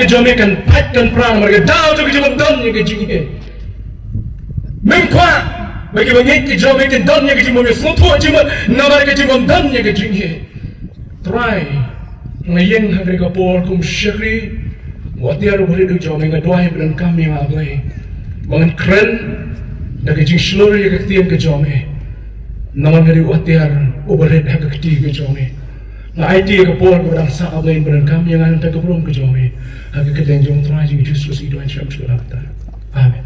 ke jome kan pat kan prang mereka dau tu ke jom don ye ke jingi mem kwa bagi banyak ke jome kan don ye ke jom semua tu cuma nama ke jom don ye ke jingi try ngayen hagre ka por kum syakri watiar boleh du jome ngadwai beran kami ablai bangan keren dak jing slur ye ke tiam ke jome naman ngari watiar ubaret hak ke ti ke jome na IT ke por ke dang sa ablai beran kami yang anta ke brom ke jome hak ke den jom try jing justru si doan syam sekolah ta amen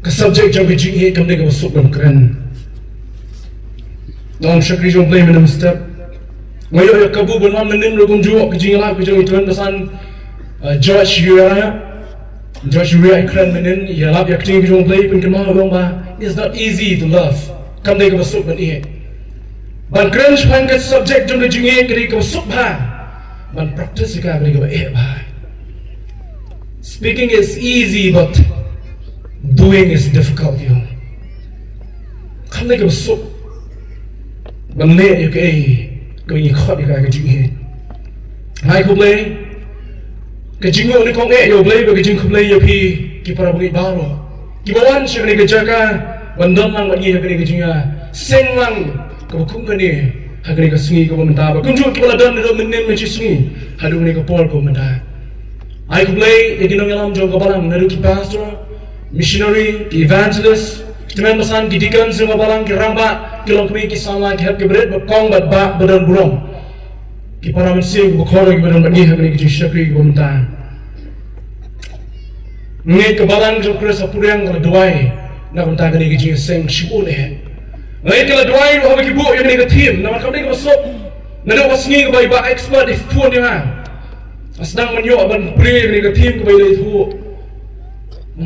ke subjek jom ke jing kam de ke masuk dalam keren dalam syakri jom play menam step ngayo ya kabu benan menin rogum juak ke jing la ke jom tuan pesan George Uria ikran menin ya lap ya kting ke jom play pun kemau dong ba it's not easy to love kam de ke masuk ban ie ban keren span ke subjek jom ke jing ke de ke masuk ba ban practice ka ke ba ba speaking is easy but doing is difficult yo kam de ke masuk ban le yo ke ko ni khot ka ke jing hai ko play ke jingo ni kong yo play ke jing ko play yo ki para bungi baro ki bawan se ke jaga bandam lang bagi ke jinga seng lang ke bukum ke ni hagre ke sungi ko menta ba kunju ki bala dan do menin me sungi hadu ni ke por ko menta ai ko play e ginong yalam jo ko balang naru ki pastor missionary ki evangelist teman pesan didikan semua balang ki ramba ki long ki sama ki hab ki bered bakong ba badan burung ki para mensi ko khoro ki badan bagi hagre ki syakri ko menta ngai ke balang jo kres apurang ke doai na menta ke ki seng shibule ngai ke doai ro ki bu yo ni ke tim na kam ni ke masuk na do wasngi ke bai ba expert if phone ni ha asdang menyo ban pre ni ke tim ke bai le thu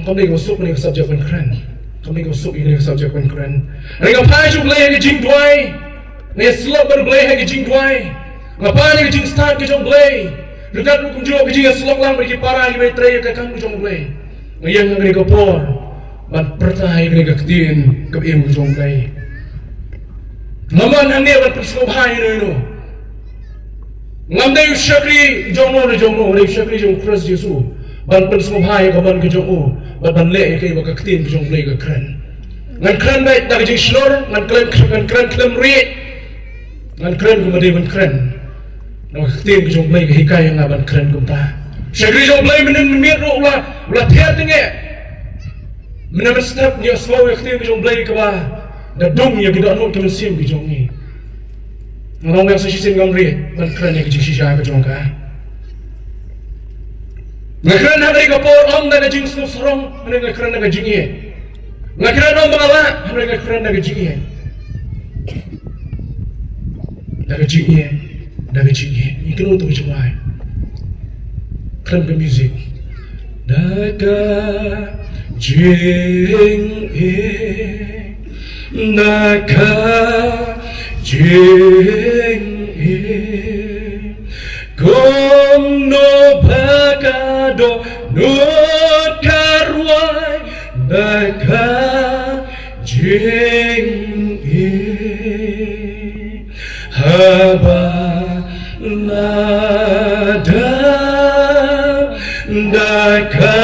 kam ni ke masuk ni ke subjek ban keren kam ni ke masuk ni ke subjek ban keren ngai ka pai ju play ke jing doai ngai slot ban play ke jing doai ngapa ni ke jing start ke jong play dekat lu kunjo ke jing slot lang bagi para ni bai tray ke kan jong play ngayon nga ka por ban pertahay nga ka tin ka im jong play naman ang ni ban persubhay no ngamday syakri jong no ri syakri jong cross Jesu ban persubhay ka ban ka jong ban le kay baka tin jong play ka kren ngan kren bay dag jing slor ngan kren klem ri ngan kren ko madi ban kren no ka tin jong play ka hikay nga ban kren ko ta syakri jong play menin mir ro la thiat nge menem step ni slow ka tin jong play ka ba da dong ya kita no ke sim ki jong ni ngong yang sa sisin ngam ri ban kren ni ki shisha ka jong ka ngakran ha ka por om da jing sno srong menem ngakran ka jing ye ngakran om bala menem ngakran ka jing ye da ka jing ye ikno to jong ai kren ke music daga jing daga jing kom no bagado no karwai daga jing haba nada daga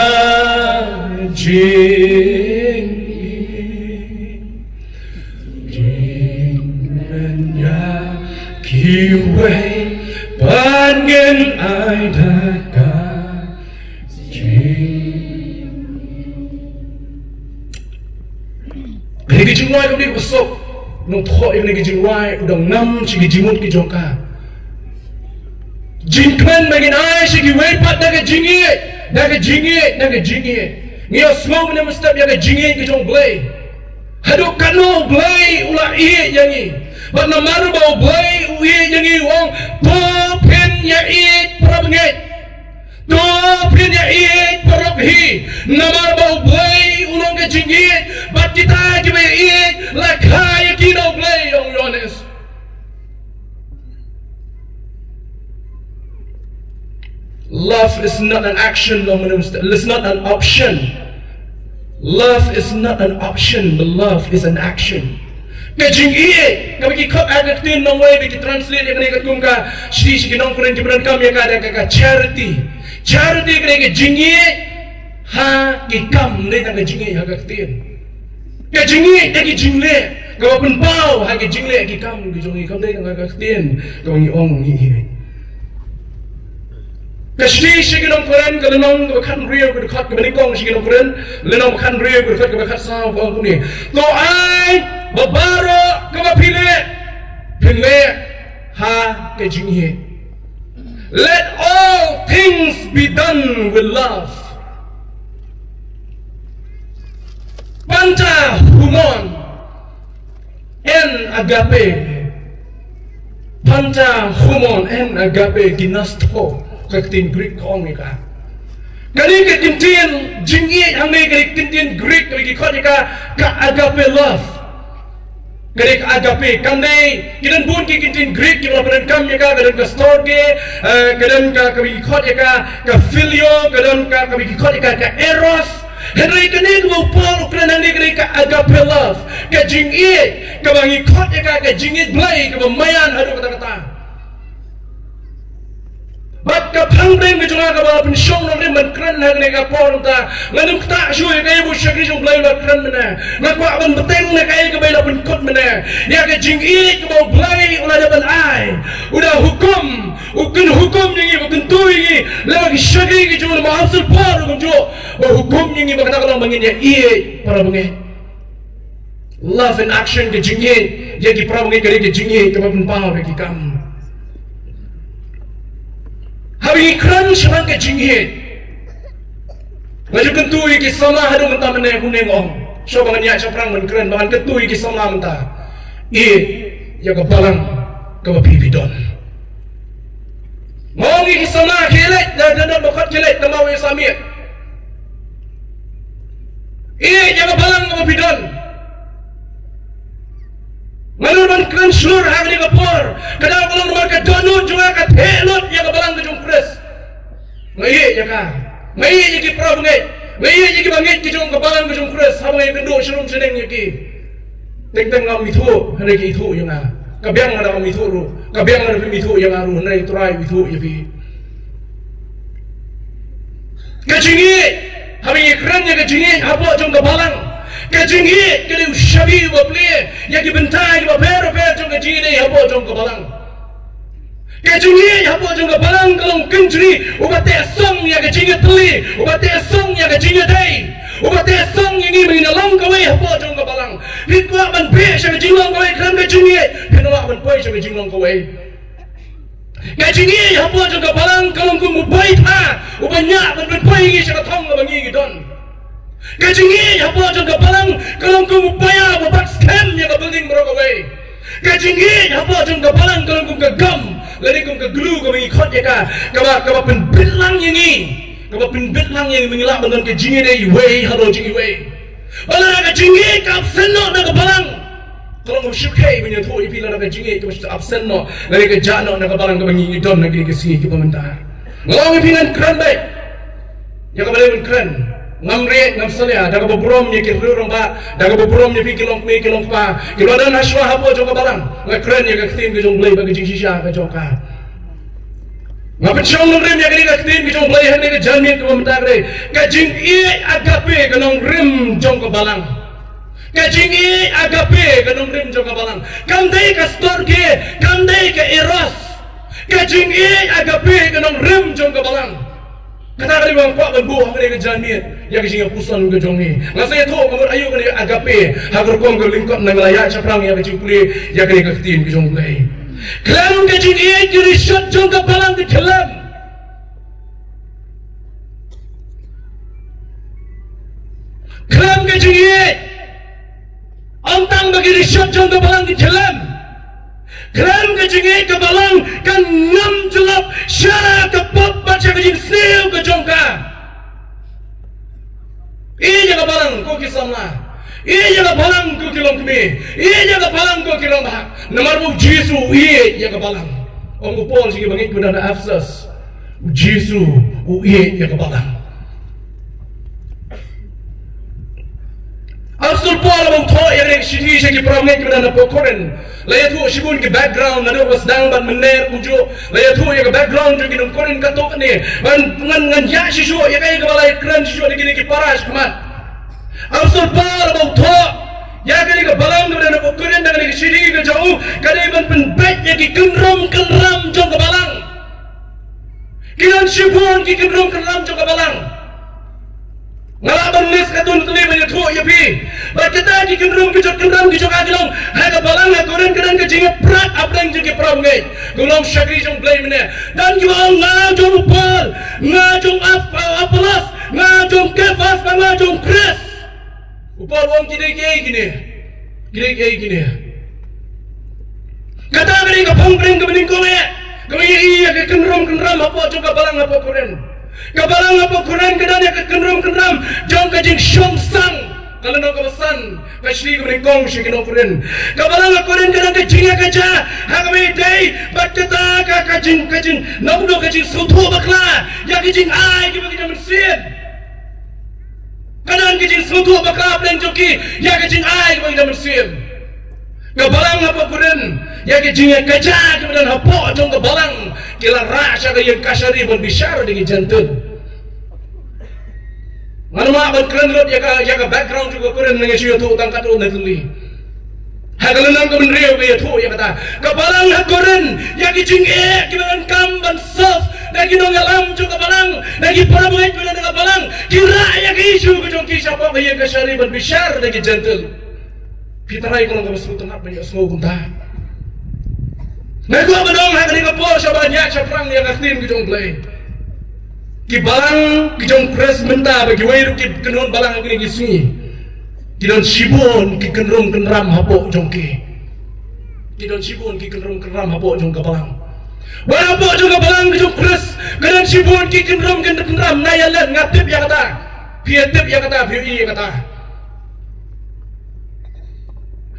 jing kiwe pangen ai daga jing ini jingwai ko di usok nong tho ini jingwai udang nam chi jimut ki jongka jingkmen bagin ai shi ki wei pat daga jingi ngio smong ne mustap ya jingi ki jong blay hado kanu blay ula ie yangi but na maru bau blay ie yangi wong to pen ya ie prabnge to pen ya ie prabhi na maru bau blay ulong ke jingi but kita ki be ie la kaya ki no blay on honest love is not an action, it's not an option. Love is not an option, but love is an action. Kajing iye, kami kikot agak tin nong way, biki translate yang kena kum ka, shri shiki nong kuren jibran kami yang ada ka charity. Charity kena kajing iye, ha kikam ne tang kajing iye agak tin. Kajing iye lagi jingle, kau pun pau ha kajing iye kikam kajong ikam ne tang agak tin, kau ngi ong ngi iye. Kashdi shiki nong kuren kalau nong bakan rio kudekat kebenikong shiki nong kuren, lenong bakan rio kudekat kebekat sah kau ni. To ai babaro kemapile pile ha kejinghe. Let all things be done with love. Panta humon en agape. Panta humon en agape ginasto kaktin Greek kong ika. Kani katintin jingi ang may katintin Greek kikot ika ka agape love. Kani ka agape kamne kinan bun kitintin Greek kilapanan kam ika kadan ka storge kadan ka kikot ika ka filio kadan ka kikot ika ka eros. Henry kani ko Paul kanan ni ka agape love. Ka jingi ka bangikot ika ka jingi blay ka mayan hadu kata-kata. Bat ka pangdeng ke junga ka ba pensyong nang man kran hang ne ka por ta nganum ta shui ka bu shakri jong blai la kran mena na ko aban beteng na kai ka ba pen kot mena ya ka jing i ka ba blai ulah da ban ai udah hukum ukun hukum ni ukun tu ni la ka shakri ke jong ma hasil por ko jo ba hukum ni ba kana ka bangin ya i para bangi love in action ke jing i ya ki para bangi ke jing i ka ba pen pau ke kam. Hari kran siapa ke jingit? Laju kentui ki sama hadu mentah meneh kuning ong. So bangan ya caprang men kran bangan kentui ki sama mentah. Ya ke balang ke bibidon. Mongi ki sama kelek dan bakat kelek tamawe samir. Ya ke balang ke bibidon. Maluman kran seluruh hang ni kapor. Kadang kalau nomor ke donut juga ke telot ya ke balang ke jong kres. Ngai ya ka. Ngai ya ki pro ngai. Ngai ya ki bangit ki jong ke balang ke jong kres. Habang ya kendo serum seneng ya ki. Teng-teng ngam mithu, hari ki itu yang ah. Kabiang ada ngam mithu ru. Kabiang ada mithu yang aru nai try mithu ya pi. Kajingi. Habang ya kran ya kajingi apa jong ke balang. Kajingi kali ushabi waple ya ki bentai wa pero jong kajingi ni habo jong kabalang. Kajingi habo jong kabalang kalong kenjri ubate song ya kajingi teli ubate song ya kajingi dai ubate song yang ini menalong kawe habo jong kabalang. Hikwa ban pe sa kajinglong kawe kan kajingi pinwa ban poi sa kajinglong kawe. Kajingi habo jong kabalang kalong kumubai tha ubanya ban poi gi sa kathong bangi gidon. Kajingi apa jong kabalang kalau kau upaya buat scam yang kau penting merokok. Kajingi apa jong kabalang kalau kau kegam, lari kau keglu kau mengikut ya kau penbitlang yang ini, kau penbitlang yang mengilap dengan kajingi deh, way halo jingi way. Kalau nak kajingi kau absen no nak kabalang. Kalau kau syukai punya tu ipi nak kajingi kau mesti absen no, lari kejano nak kabalang kau mengikut don nak kini kesini kau mentar. Ngomong ipi dengan keren baik, ya kau boleh keren. Ngamre ngam salia daga boburom ye ki rurong ba daga boburom ye pi kilong me kilong pa kilodan haswa hapo jong balang ngai kren ye ka tin ke jong blai ba ke jing shisha ka jong ka ngap chong nong rem ye ka tin ke jong blai han ne ke jalmi ko mta gre ka jing e agape ka nong rem jong ka balang ka jing e agape ka nong rem jong ka balang kam dai ka storge kam dai ka eros ka jing e agape ka nong rem jong ka balang. Kata kali bang kuat berbuah kali ke janmiat, ya kisah pusan ke jongi. Ngasih tu kamu ayu kali agape, hagar kong ke lingkup nang layak caprang ya kisah pulih, ya kali ke tim ke jongi. Kelam ke jingi kiri shot jong ke balang ke kelam. Kelam ke jingi, antang bagi shot jong ke balang ke kelam. Kelam ke jingi ke balang kan ngam jelap syara ke pop baca ke jing siu ke jongka. Iya ke balang ko kisamla. Iya ke balang ko kilong kemi. Iya ke balang ko kilong bahak. Namar bu Jesu iya ke balang. Om Paul sing bangit guna na Efesus. Jesu iya ke balang. yang ni sini saya ki problem kita na pokoren laya tu sibun ki background na was dang ban mener kunjo laya tu ya background jo ki nom koren ka tok ni ngan ya sisu ya kai ka balai kran sisu ni ki paras kamat absul par bau tho ya kai ka balang na pokoren dang ni sini ka jauh kadai ban pen back ya ki kenram jo ka balang kinan sibun ki kenram jo ka balang ngalaban nes katun tuli banyak tu ya pi berkata di kendrum kejok agilong haga balang akoren kadang kejinga prat aprang juga pram ngai gulong syakri jong play mene dan gulong ngajong pal ngajong apalas ngajong kefas ngajong kres upal wong gini kata beri kapong bring kebening kome kami iya ke kendrum apa juga balang apa koren kabalang apa Quran kedanya ke kenram jong kajing syong sang kalau nak kawasan kasih kemudian kong sih kena Quran kabalang apa Quran kedang kajingnya kaca hakami day berkata kajing nak dua kajing suatu bakla ya kajing ai kita kita mesin kadang kajing suatu bakla apa yang joki ya kajing ai kita kita mesin kabalang apa Quran ya kajingnya kaca kemudian apa jong kabalang kila rasa yang kasari pun bicara dengan jantung. Mana mak berkeran rot ya background juga Quran dengan siapa tu tangkat tu nanti. Hagalan kau menriau ya tu ya kata. Kabalang Quran ya kicing kita kamban soft lagi nongalam juga kabalang lagi para buat kita dengan kabalang kira ya isu kejong kisah apa yang kasari pun bicara dengan jantung. Fitrai kalau kau masuk tengah banyak semua kunta. Mereka bedong hak ni kapol banyak perang yang kastin kejong play. Ki balang kejong kres menta bagi wairu ki kenon balang kini kisni. Kidon sibon ki kenram hapok jongki. Kidon sibon ki kenram hapok jong kabalang. Wala hapok jong kabalang kejong kres kedon sibon ki kenram nayalan ngatip ya kata. Piatip ya kata, piui ya kata.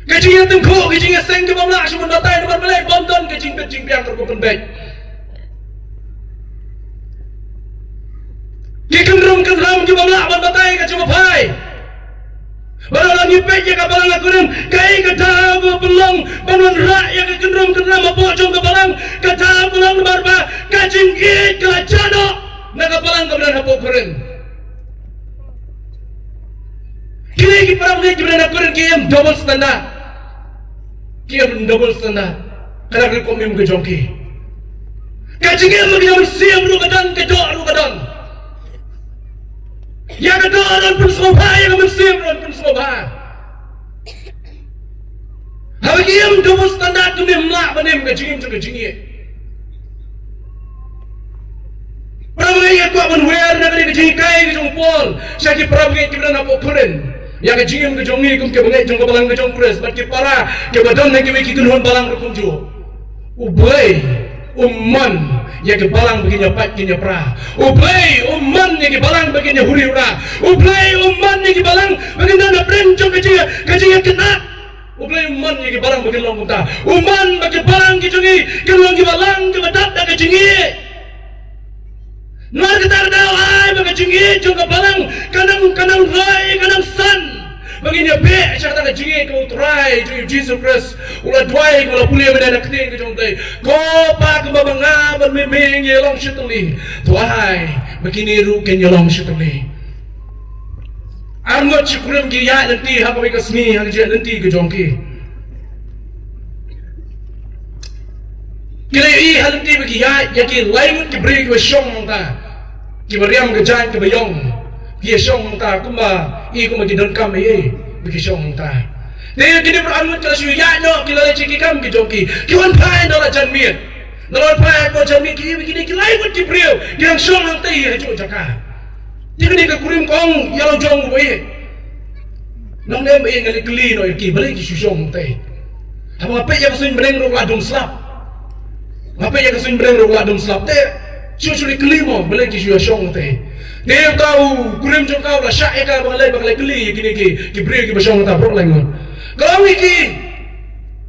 Kecing tengkuk, kecing seng ke bawah cuma batai depan belai bonton kecing piang terkumpul baik. Kenram ke bawah batai ke cuma pai. Baru lagi pek ya kabalang akuran kai kata aku pelong bangun rak ya kenram apa jom kabalang kata pelong barba kecing kelacano nak kabalang kemudian apa akuran. Kini para mulai kemudian akuran kiam double standard. Kia double standard. Kadang kau mem kejongki. Kacingnya macam siam rukadan kedok rukadan. Ya kedok dan pun soba yang siam dan pun soba. Hari kiam double standard tu mem lah benem kacingnya tu kacingnya. Pramai aku akan wear nak kacing kai kacing pol. Saya ki pramai kita nak pokuren. Ya kejingim kejongi kum ke bangai jong balang kejong pres bagi para ke badan nak ke kitunhon balang rekunju ubai umman ya ke balang begini pat kinya pra ubai umman ya ke balang begini huri ura ubai umman ya ke balang begini na prenjong kejing kena ubai umman ya ke balang begini long kunta umman bagi balang kejongi kelong ke balang ke badat dak kejingi Nuar ketar dawai bagi jingi jong balang kanang rai kanang san begini be cakap jingi kau try to Jesus Christ ulah dwai ulah pulih mendadak keting ke jong dai kopa ke babanga bermemeng yelong syutuli tuai begini ruken yelong syutuli arngot syukurim ki ya nanti hak bagi kesni hak je nanti ke jong ki kira i hal nanti bagi ya ki lain ki beri ke syong ta ki beriam ke jan ke bayong ki syong ta kumba i kumba ki don kam ye bagi syong ta ne kini beranut ke syu ya no ki la ciki kam ki joki ki wan pai dola jan miet dola pai ko jan mi ki begini ki lain ki beriu ki yang syong nang tai ha jo jaka ni ke kurim kong yalo jong bo ye nang ne me ngali kli no ki beli ki syong tai apa ya kesun bereng ro ladung slap apa ya kesun bereng ro ladung slap te cuci kelima beli ki syong tai ne kau kurim jong kau la syak ka balai kli kini ki beri ki syong ta bro lengon kalau iki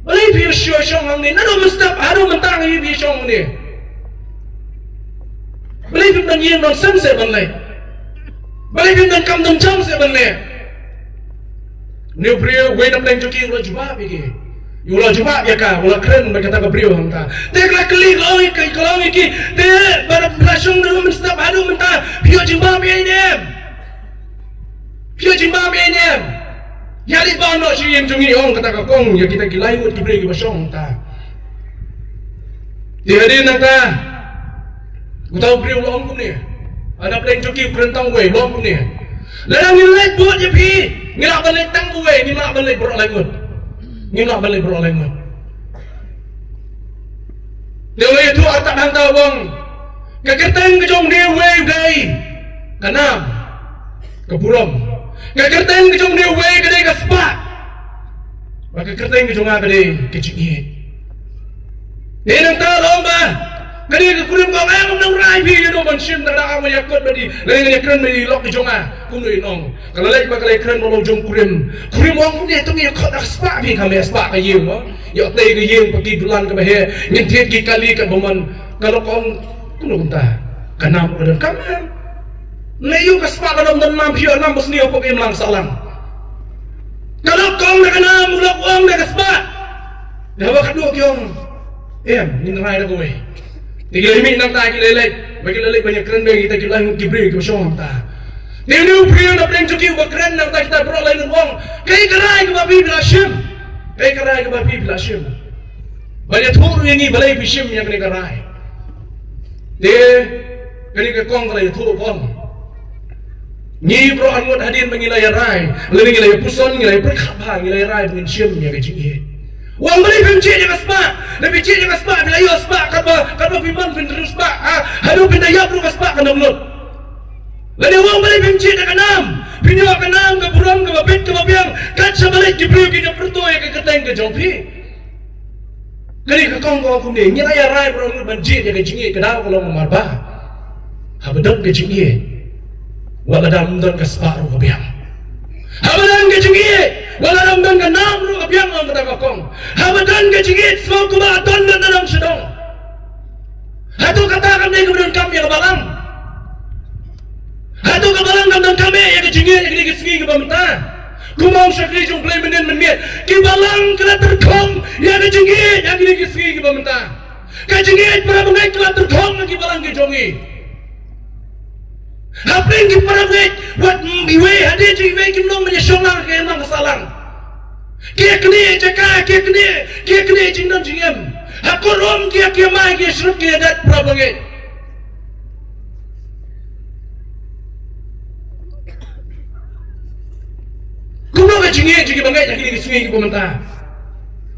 beli pi syong ang ni nado mustap haru mentang pi syong ni beli pi dan yin non sam se balai beli pi dan kam dam cham se balai New brio way nam leng joki ulah jubah begi. Ulah jubah ya ka, ulah keren mereka tak brio hangta. Teklah keli kalau iki, te pada langsung dulu menstap adu mentah. Pio jubah begi dem. Pio jubah begi dem. Ya di bawah nak sih yang jungi orang kata kong ya kita gilai mut kibri kibasong ta. Dia hadir nangta. Utau brio ulah ongkum ni. Ada leng joki kerentang way ulah ongkum ni. Ladang nilai buat je pi. Ngilak balik tang gue, ngilak balik berok lengut. Ngilak balik berok lengut. Dia oleh itu atak hantau bang. Kekerteng kejong dia way day. Kanam. Kepuram. Kekerteng kejong dia way kedai kesepak. Maka kekerteng kejong apa kedai kecingit. Dia nang tahu lomba. Kadang kurim kau ayam nang rai pi je doman sim tak ada amat yakut badi. Lain yang keren badi lok di jonga. Kunoi nong. Kalau lagi bakal keren balau jong kurim. Kurim orang punya tu ni kau dah sepak pi kami sepak kayem. Ya teh kayem pergi bulan ke bahaya. Nyentit kali ke boman. Kalau kau kuno kunta. Kanam ada kamar. Layu ke sepak kalau nam pio nam bos ni apa kayem lang salang. Kalau kau nak kanam ulak uang nak sepak. Dah bakal dua kiong. Ni rai dah gue. Tiga lima nang tak kilelek, bagi lelek banyak keren bagi kita kilai kibri kosong ta. Dia ni upaya nak beli joki ubah keren nang tak kita beroleh dengan uang. Kaya kerai ke babi belasem, kaya kerai ke babi belasem. Banyak thuru yang ni balai bisem yang kena kerai. Dia kena ke kong balai thuru kong. Ni bro anmut hadir mengilai rai, lebih ngilai puson, ngilai perkapa, ngilai rai dengan sem yang kecil. Wang beli pencet yang aspak, lebih cek yang aspak, bila you aspak, kalau piman pinter aspak, hadu pindah ya bro aspak kena mulut. Lalu wang beli pencet yang kenam, pindah kenam ke burung ke babit ke babiang, kaca balik diberi kita pertua yang keteng ke jompi. Kali ke kong kong kum ni, nyala ya rai bro pencet yang kecingit ke dalam kalau memarba, habedam kecingit, waladam dan kespak ro babiang. Habadan kecingit. Walau dalam kenam ru abiang orang kata kong. Habadan kecingit semua kuba aton dan dalam sedong. Hatu katakan dia kemudian kami yang kebalang. Hatu kebalang dan kami yang kecingit yang dikisgi ke pemerintah. Kumau syakri jumplai menit. Kebalang kena terkong yang kecingit yang dikisgi ke pemerintah. Kecingit para mengai kena terkong yang kebalang kejongi. Apa yang kita perhatikan buat iwe hadir je iwe kita belum menyesongang ke emang kesalang. Kia kene cakap, kia kene cingdam cingem. Aku rom kia mai kia serup kia dat perhatikan. Kuno ke cingem je bangai jadi ke sungai ke pemerintah.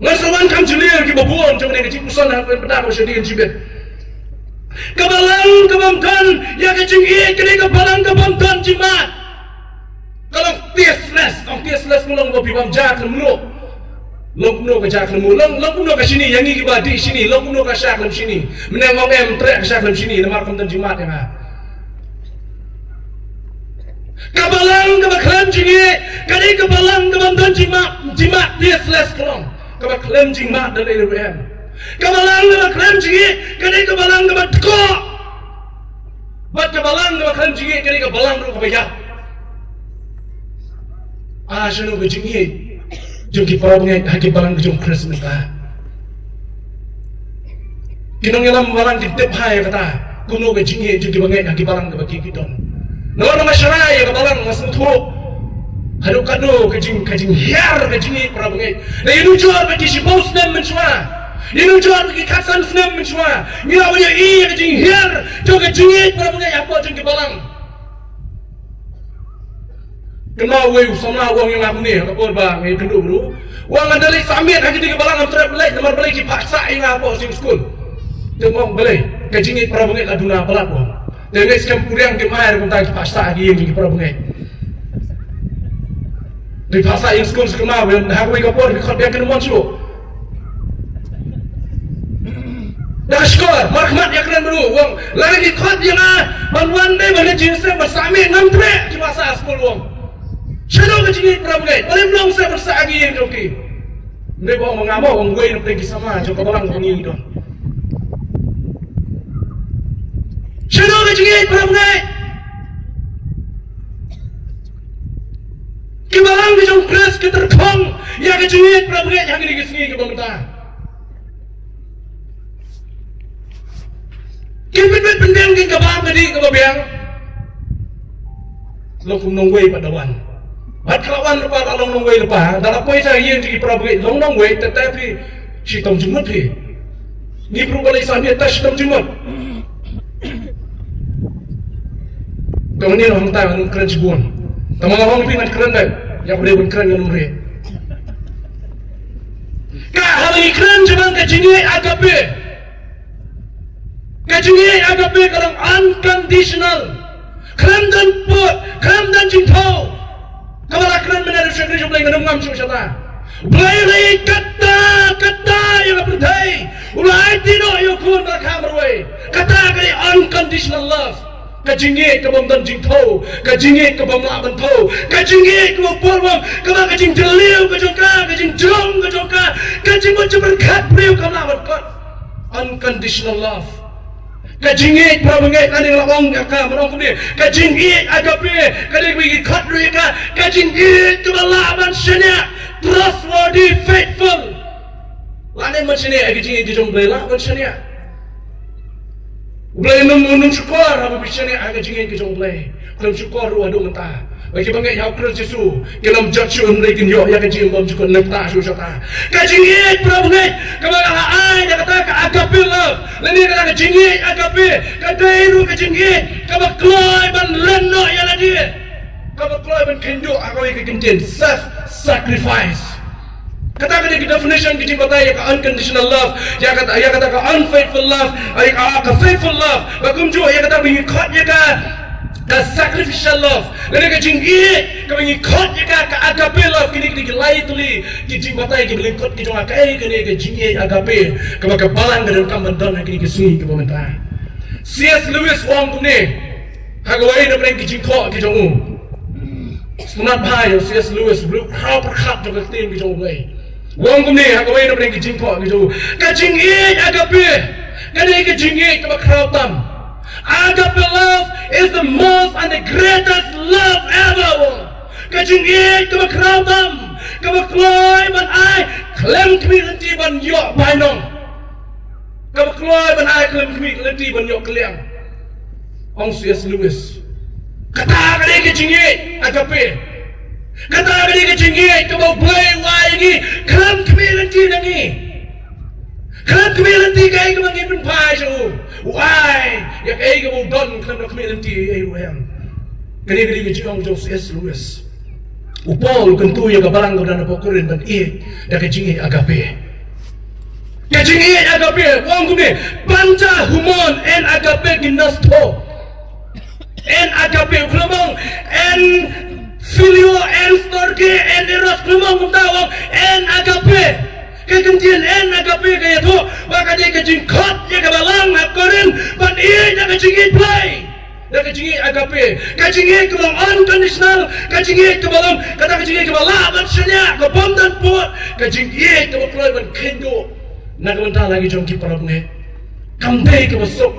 Ngasawan kam jelir ke babuan cuma dengan cipusan aku pedak aku sedih cibet. Kebalang kebamtan yang kecingit kini kebalang kebamtan jimat. Kalau tiasles mulung babi bam jak lemlu. Long kuno ke jak lemlu, long kuno ke sini yang ini badi sini, long kuno ke syak lem sini. Menengok trek ke syak lem sini, namar kebamtan jimat yang ah. Kebalang kebaklan jingit, kini kebalang kebamtan jimat tiasles kelong. Kebaklan jimat dari RBM. Kebalang ke krem jingit, kini kebalang ke batko. Bat kebalang ke krem jingit, kini kebalang ke bayar. Seno ke jingit, jom kita orang haki balang ke jom kres mereka. Kinong yalam balang ditip hai kata, kuno ke jingit, jom kita orang haki balang ke bagi kita. Nawan nama syarai ke balang masuk tu. Hadu kado ke jing hiar ke jingit para bengai. Na ini jual bagi si bos dan mencua. Ini jual bagi kasan senam mencua. Nila punya iya ke jing hiar, juga jingit para bengai apa jing ke balang. Kenal wei sama uang yang aku ni, kapor bang, yang kedua bro. Uang ada lagi samit, hanya tiga balang amtrak belai, nomor belai dipaksa yang apa sih school. Tengok belai, ke jingit para bengai aduna pelak uang. Dan next kam kuriang ke maher pun tak dipaksa lagi yang para bengai. Dipaksa yang school sekenal, aku wei kapor, dikot dia kena monsu. Dah skor, markmat yang keren dulu, uang. Lagi dikot yang bantuan dia mana jinsnya bersamit ngamtrek di masa school uang. Shadow kecingit perabgai, paling belum saya bersagi yang joki. Mereka bawa mengamau, orang gue nak pergi sama, coba orang pengi dong. Shadow kecingit perabgai. Kebalang ke jong kres ke terkong ya ke jengit prabenget yang ini kesengi ke pemerintah. Kipit-pit pendeng ke kabang ke di ke babiang. Long kum nongway padawan. Bat kelawan lepas long nongway lepas. Dalam poin saya yang di prabenget long nongway tetapi si tong jemut he. Ni perlu balai sahnya tas tong jemut. Kemudian orang tahu keren sebuan. Tamang-tamang pingat keren dah. Yang boleh pun keren yang mereka. Kak hari keren cuma kejingi agape. Kejingi agape kalau unconditional. Keren dan put, keren dan cinta. Kalau keren menarik syakri jumlah yang ngam syata. Boleh kata yang berdai. Ulai tino yukun rakam berway. Kata kali unconditional love. Kajingit ke bom dan jing tau, kajingit ke bom laban tau, kajingit ke bom polwang, kemang kajing jeliu ke jongka, kajing jong ke jongka, kajing macam berkat beriu ke laban kot. Unconditional love. Kajingit prabenget kaning lawang ka menong ni, kajingit agape, kaning bagi kat beriu ka, kajingit ke laban senya, trustworthy, faithful. Lain macam ni, kajingit ke jong bela laban senya. Boleh nung syukur apa bicara agak jingin ke jong boleh. Kalau syukur ruah dong mentah. Bagi banyak yang kerja Yesus, kita menjadikan mereka yo ya kajing bom syukur mentah syukur. Kajingin prabenget, kemana ai dia kata ke agape love. Lain kata kajingin agape, kadairu kajingin, kamu keluar ban leno ya lagi. Kamu keluar ban kendo aku yang kekentin self sacrifice. Katakan yang definition kita batai yang unconditional love, yang kata ke unfaithful love, yang ke faithful love. Bakum juga yang kata mengikatnya ke sacrificial love. Lalu ke jinggi, ke mengikatnya ke agape love. Kini kita lain tuli, kita batai kita melingkut kita ngakai kini ke jinggi agape. Ke balang ke dalam kamandang kini ke sungi ke pemerintah. C.S. Lewis orang tu ni, hagawai nak beri kijingkok ke jong. Sebenarnya bahaya C.S. Lewis belum perkap juga tim ke jong boleh. Wong kumni hagawai na bring kijingko gitu. Kajingi agape. Kani kajingi ka krautam. Agape love is the most and the greatest love ever. Kajingi ka krautam. Ka kloy ban ai klem kmi ban yo bainong. Ka kloy ban ai klem kmi ban yo kliang. Ong C.S. Lewis. Kata kani kajingi agape. Kata kali kejingit kau boleh wajib kelam community nangi kelam community kaya kau mangi pun paju why ya kaya kau don kelam community ayo yang kali kejingit kau C.S. Lewis upol kentu ya kabarang kau dan pokurin dan dah kejingit agape wong kau ni panca humon en agape ginasto en agape kelamong en Filio en storge en eros kumang kumtawang en agape kekentian en agape kaya tu maka dia kejingkot ya kabalang hakorin pan iya dia kejingit play dia kejingit agape kejingit kebalang unconditional kejingit kebalang kata kejingit kebalang maksudnya kebom dan puat kejingit kebalang ban kendo nak mentah lagi jom kipara bunga kampai kebesuk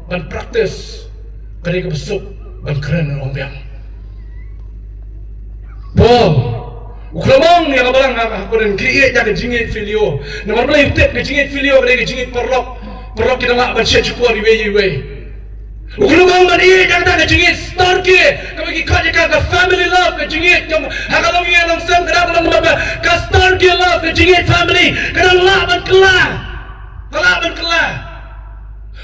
ban praktis kali kebesuk ban keren orang biang Bom, uklamong yang kabalang aku dan kriye jaga jingit filio. Nomor boleh tip ke jingit filio ke jingit perlok kita nggak baca cukup di way. Uklamong mani jaga jingit storke, kami kita jaga family love ke jingit. Hakalong yang langsung kerana kalau ngapa ke storke love ke jingit family kerana laban kelah.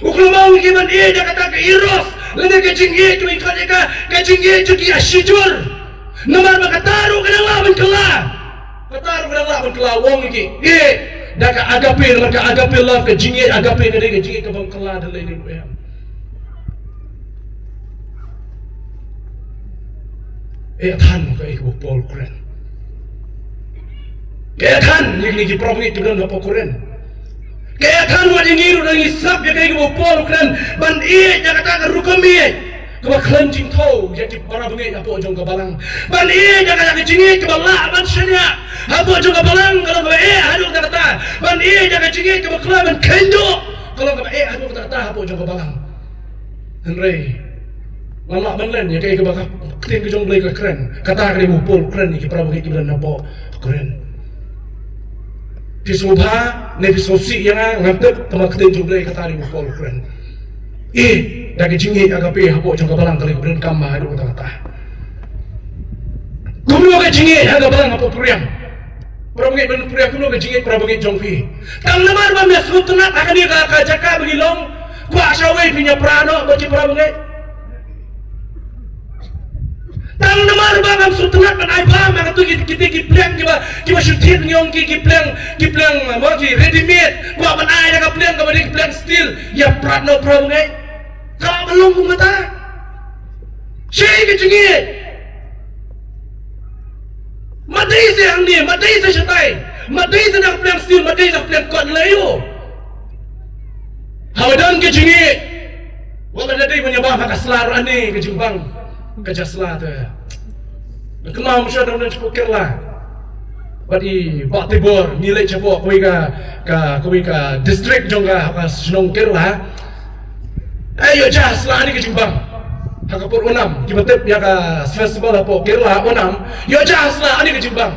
Uklamong kita mani jaga ke iros, lalu ke jingit kami kita jaga ke jingit juga asyjur. Nomor makataru kadang laban kelah wong iki dah ka agape love ke jingit agape ke jingit ke bang kelah dan lain lain than ka iku pol kren than ni problem itu dan apa kren than wa ngiru dan isap ya iku pol kren ban jangan kata rukami kau cleansing tau, jadi para pengen apa ujung kebalang. Bani jangan kejingit kebalang, maksudnya apa ujung kebalang kalau kau haduk kata. Bani jangan kejingit kebalang kendo kalau kau haduk kata apa ujung kebalang. Henry, Lama benlen ya kayak kebakar ketin ke jong ke keren. Kata kali mupul keren ni kipra bagi kibelan napo keren. Pisoba ne pisosi yang ngantep tempat ketin jong kata kali mupul keren. Dagi jingi agape hapo jong kabalang kali keberen kama adu kata-kata. Kuno ke jingi agabalang hapo puriang. Prabangi ben puriang kuno ke jingi prabangi jong pi. Tang lemar ba mes rutunat akan dia ka jaka begilong. Kwa sawai punya prano bagi prabangi. Tang namar bangam sutunat man ai ba ma tu kita plan kiba syuting nyong plan ma ki ready made kwa man ai ka plan ka balik plan still ya pratno prabangai ka belum kumata shay ke jingi madai se ang ni madai se shatai madai se nak plan still madai se plan kon layo hawadan ke jingi wala nadai menyabah ka selar ane ke jimbang kerja selata. Kenal mesti ada orang cukup kerla. Badi Pak Tibor nilai cepo kau ika distrik jongga senong kerla. Ayo jah selani ke Jimbang. Hakapur onam kibatep ya ka festival apa kerla onam. Yo jah selani ke Jimbang.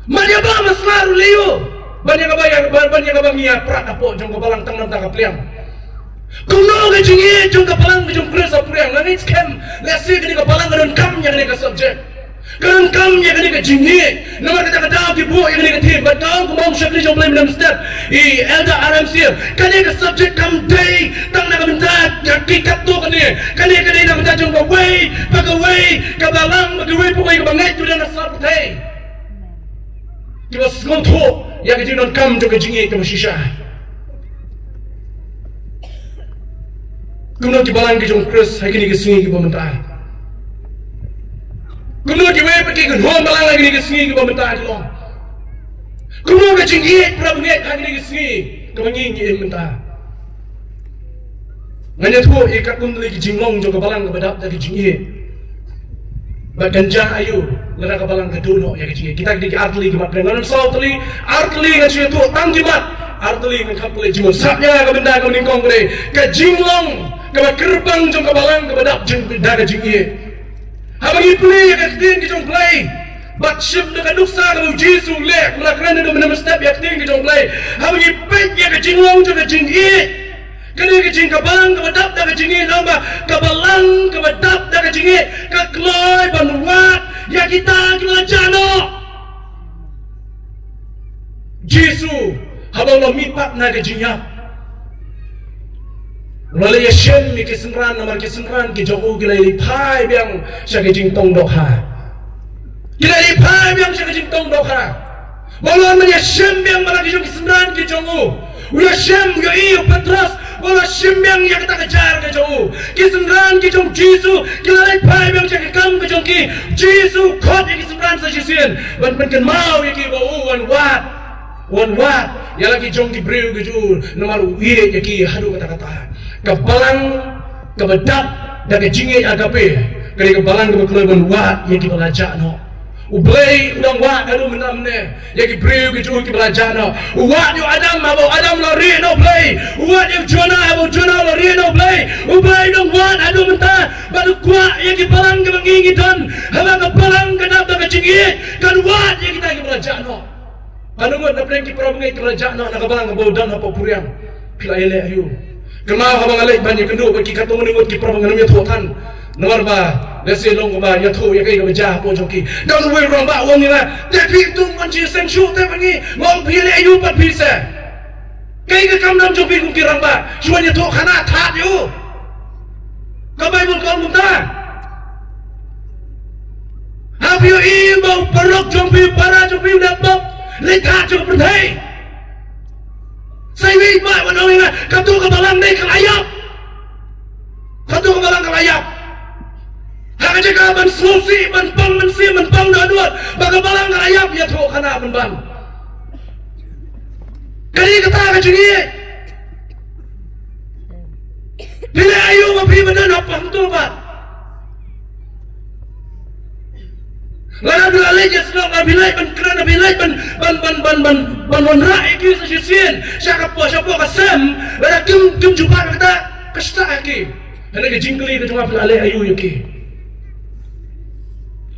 Manya ba maslaru leo. Banyak abang niat prat apa jongga balang tang nam kapliang. Kuno ke jingi jong kapalang ke jong kres apriang nangit scam lesi ke kapalang kadon kam yang ke subject kadon kam yang ke jingi nomor kata kata ki bu yang ke tim but kau mau syakli jong play dalam step elda RMC kan ke subject kam day tang nak minta ki kapto kan nak minta jong away kabalang bagaway pokoi ka bangai tu dan asal putai kiwas ngonto yang ke jong kam jong ke jingi ke shisha. Kuno ki balang ki jong kres hai kini ki singi ki pemerintah. Kuno ki wei pergi ke home balang lagi ni ki singi ki pemerintah long. Kuno ki jingi prabangai hai kini ki singi ke bangi ki pemerintah. Nganya tu ikat kun lagi jinglong jong ke balang ke badap dari jingi. Baganja ayu lara ke balang ke dono ya ki jingi. Kita ki artli ki mat dengan sautli artli ngaji tu tang jimat artli ngapli jimat sapnya ke benda ke ningkong ke jinglong kaba kerbang jong kabalang kabadap jong daga jingi habang play ka tin ki jong play bat ship daga duksa ka jisu le kula kran do menam step ya tin ki jong play habang pet ya ka jinglong jong ka jingi kani ka jing kabalang kabadap daga jingi namba kabalang kabadap daga jingi ka kloy banwat ya kita kilajano jisu habang lo mipat naga jinyap Lalu ya shem ni kesenran namar kesenran ke jong gila lipai biang syake jing tong dok ha. Gila lipai biang syake jing tong dok ha. Walau man ya shem biang malah ke jong kesenran ke jong uya shem yo iyo Petros walau shem biang ya kita kejar ke jong kesenran ke jong Jisu gila lipai biang syake kam ke jong ki Jisu kot ya kesenran sa jisien ban mau ya ki one wat ya lagi jong ki breu ke jong nomor uye ya ki hadu kata-kata kabalang kabadap daga jingi agape kali kabalang kabakleban wat yang kita belajar no ublay udang wat alu menamne yang kita breu ke jong kita belajar no wat yo adam lari no play wat yo Jonah lari no play ublay dong wat alu mentah baru kuat yang kita balang kebangingi dan habang kabalang kadap daga jingi kan wat yang kita belajar no panungot na pleng ki prabangai belajar no nakabalang kabadan apa puriang pila ele ayu Kemau habang alai banyak kendu bagi kata menungut ki prabangan ya thotan nomor ba lesi long ba ya tho ya kai ka jah po joki don't we wrong ba wong ni la te pi tung man chi sen shu te bangi ngom pi le yu pat pi se kai ka kam nam joki ku ki rang ba chuan ya tho khana that yu ka bai bul kong ta have you imo parok joki para joki da bab le tha jo prathai Saya ini pak menolak katu kebalang ni kelayap, katu kebalang kelayap. Hak jaga ban susi, ban pang mensi, ban pang daduat, bagabalang kelayap ya tu kana ban ban. Kali kata kecini, bila ayu mapi benar apa betul pak? Lalu bila lagi sedang bilai ban kerana bilai ban rai ki sesien siapa kasem lalu kim jumpa kata kesah ki Hanya ke jingkli ke cuma pelale ayu yuki.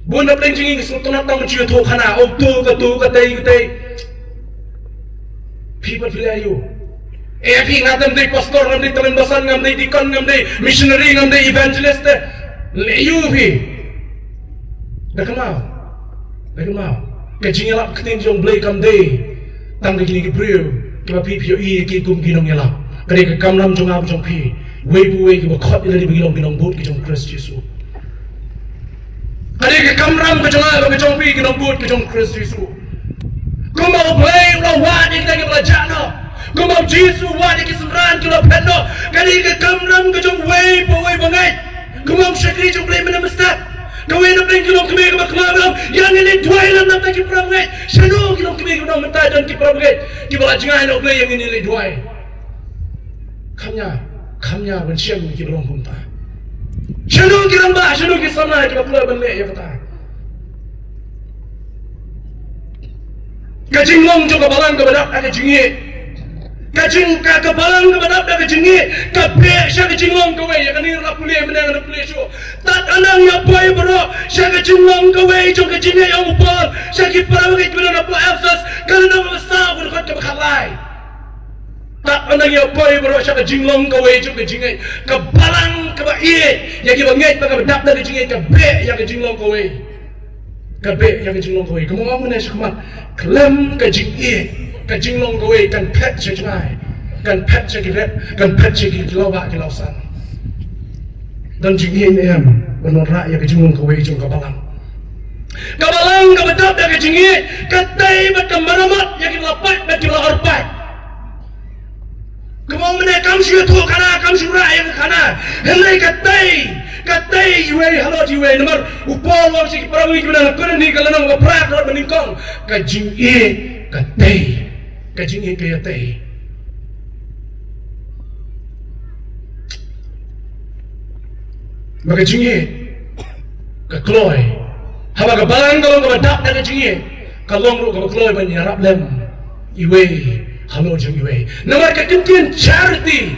Bukan nak peleng jingin kesultanan tang mencium tu kana. Tu katai. People pelale ayu. Pi ngatam dei pastor ngam dei teman basan ngam dei dikon ngam dei missionary ngam dei evangelist ayu pi. Dah kenal. Ke jingin lap ketin jong blay kam dei. Tang dei kini ke brio. Kiba pi ki kum ginong yala. Kare ke kamlam jong ab jong pi. Wei kiba khot ila di ginong but ki jong Christ Jesus. Kare ke kamram ke jong ab ke jong pi ginong but ki jong Christ Jesus. Kumau blay ulah wadi kita ke belajano. Kumau Jesus wadi ki semran ki ulah peno. Kare ke kamram ke jong wei bangai. Kumau syakri jong blay mana mestad. Kawin na pling kilong kami kemaklam yang ini dua ilam nak tak kiprabget. Sano kilong kami kemaklam mentah dan kiprabget. Kibalajingan nak play yang ini dua. Kamnya bencian kibalong punta. Sano kilang bah, sano kisana kimaklam benle ya kata. Kajinglong juga balang kebadak ada jingi. Kajing kabalang kebadak ada jingi. Kape siya kajinglong kawe ya kanir la puli menang na puli show. Tat anang ya boy bro. Siya kajinglong kawe jong kajingi yang upal. Siya kiparabagit bila na po Efsos. Kalau na masa ko nakot kabakalay. Tat anang ya boy bro. Siya kajinglong kawe jong kajingi. Kabalang kabait. Ya kibangit pagkabadak na kajingi. Kape ya kajinglong kawe. Kabe yang kajinglong kawe. Kamu na siya kumat. Klem kajingi. Kajinglong kawe kan pet siya jengay. Kan pet siya kirep. Kan pet siya kilawak kilawsan. Dan jingin em menolak ya kajinglong kawe jong kabalang. Kabalang kabadap ya kajingin. Katay bat kamaramat ya kilapat bat kilahorpat. Kamang mana kam siya to kana kam surah ya kana. Henry katay iwe halot iwe nomor upol wang si parawi kibana kurni kalanang waprak rot meningkong. Kajingin katay. Kajingin kaya tay. Maka jingin kakloy. Haba kabalang kalong kabadak na kajingin. Kalong ro kabakloy ba niya raplem. Iwe halo jeng iwe. Namar kakintin charity.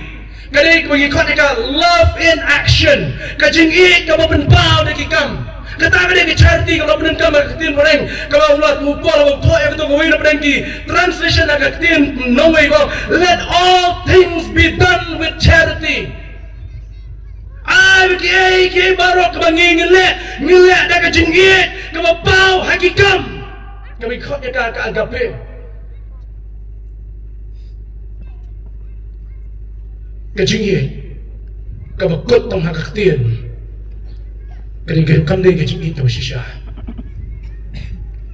Kadai pagikot ka love in action. Kajingin kababenpaw na kikam. Kata dia ke charity kalau benar kamu ketin orang kalau ulat upol kalau tua yang tu kau ini benar ki translation agak ketin no way go. Let all things be done with charity. Ay baru kebangi ngilek dah kejengit kebapau hakikam kami kau ya ke agape. Kejengit kebakut tong agak ketin. Kering kam dei kejingit ke shisha.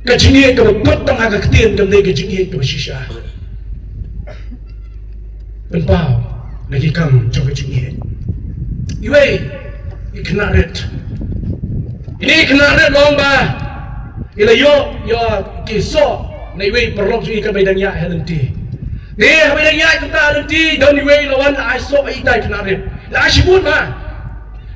Kejingit ke potong agak ketin kam dei kejingit ke shisha. Penpau lagi kam jong kejingit. Iwe iknaret. Ini iknaret lomba. Ila yo kiso na iwe perlok sui ka baydang ya helenti. Ni baydang ya kita helenti don iwe lawan aiso ita iknaret. La ashibun ma.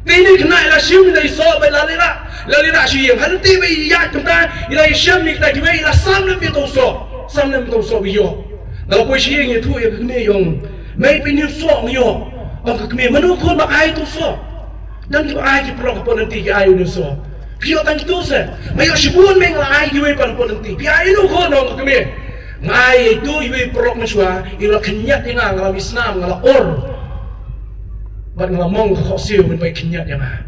Ini kena ila shim ila iso ba lalira shiyem hanti ba iya kita ila shim ni kita kiwe ila samnem bitoso biyo la po shiyeng itu ya kene yong mai pinu so yo ang keme manu kon ba ai tu so dan ki ai ki pro ko nanti ki ai no so pio tan ki tu se mai yo shibun meng la ai kiwe pa ko nanti pi ai no kon ang keme ngai itu iwe pro maswa ila kenyat nga ngala islam ngala or Ba't ngamong kakosiyo man may kinyat niya ma.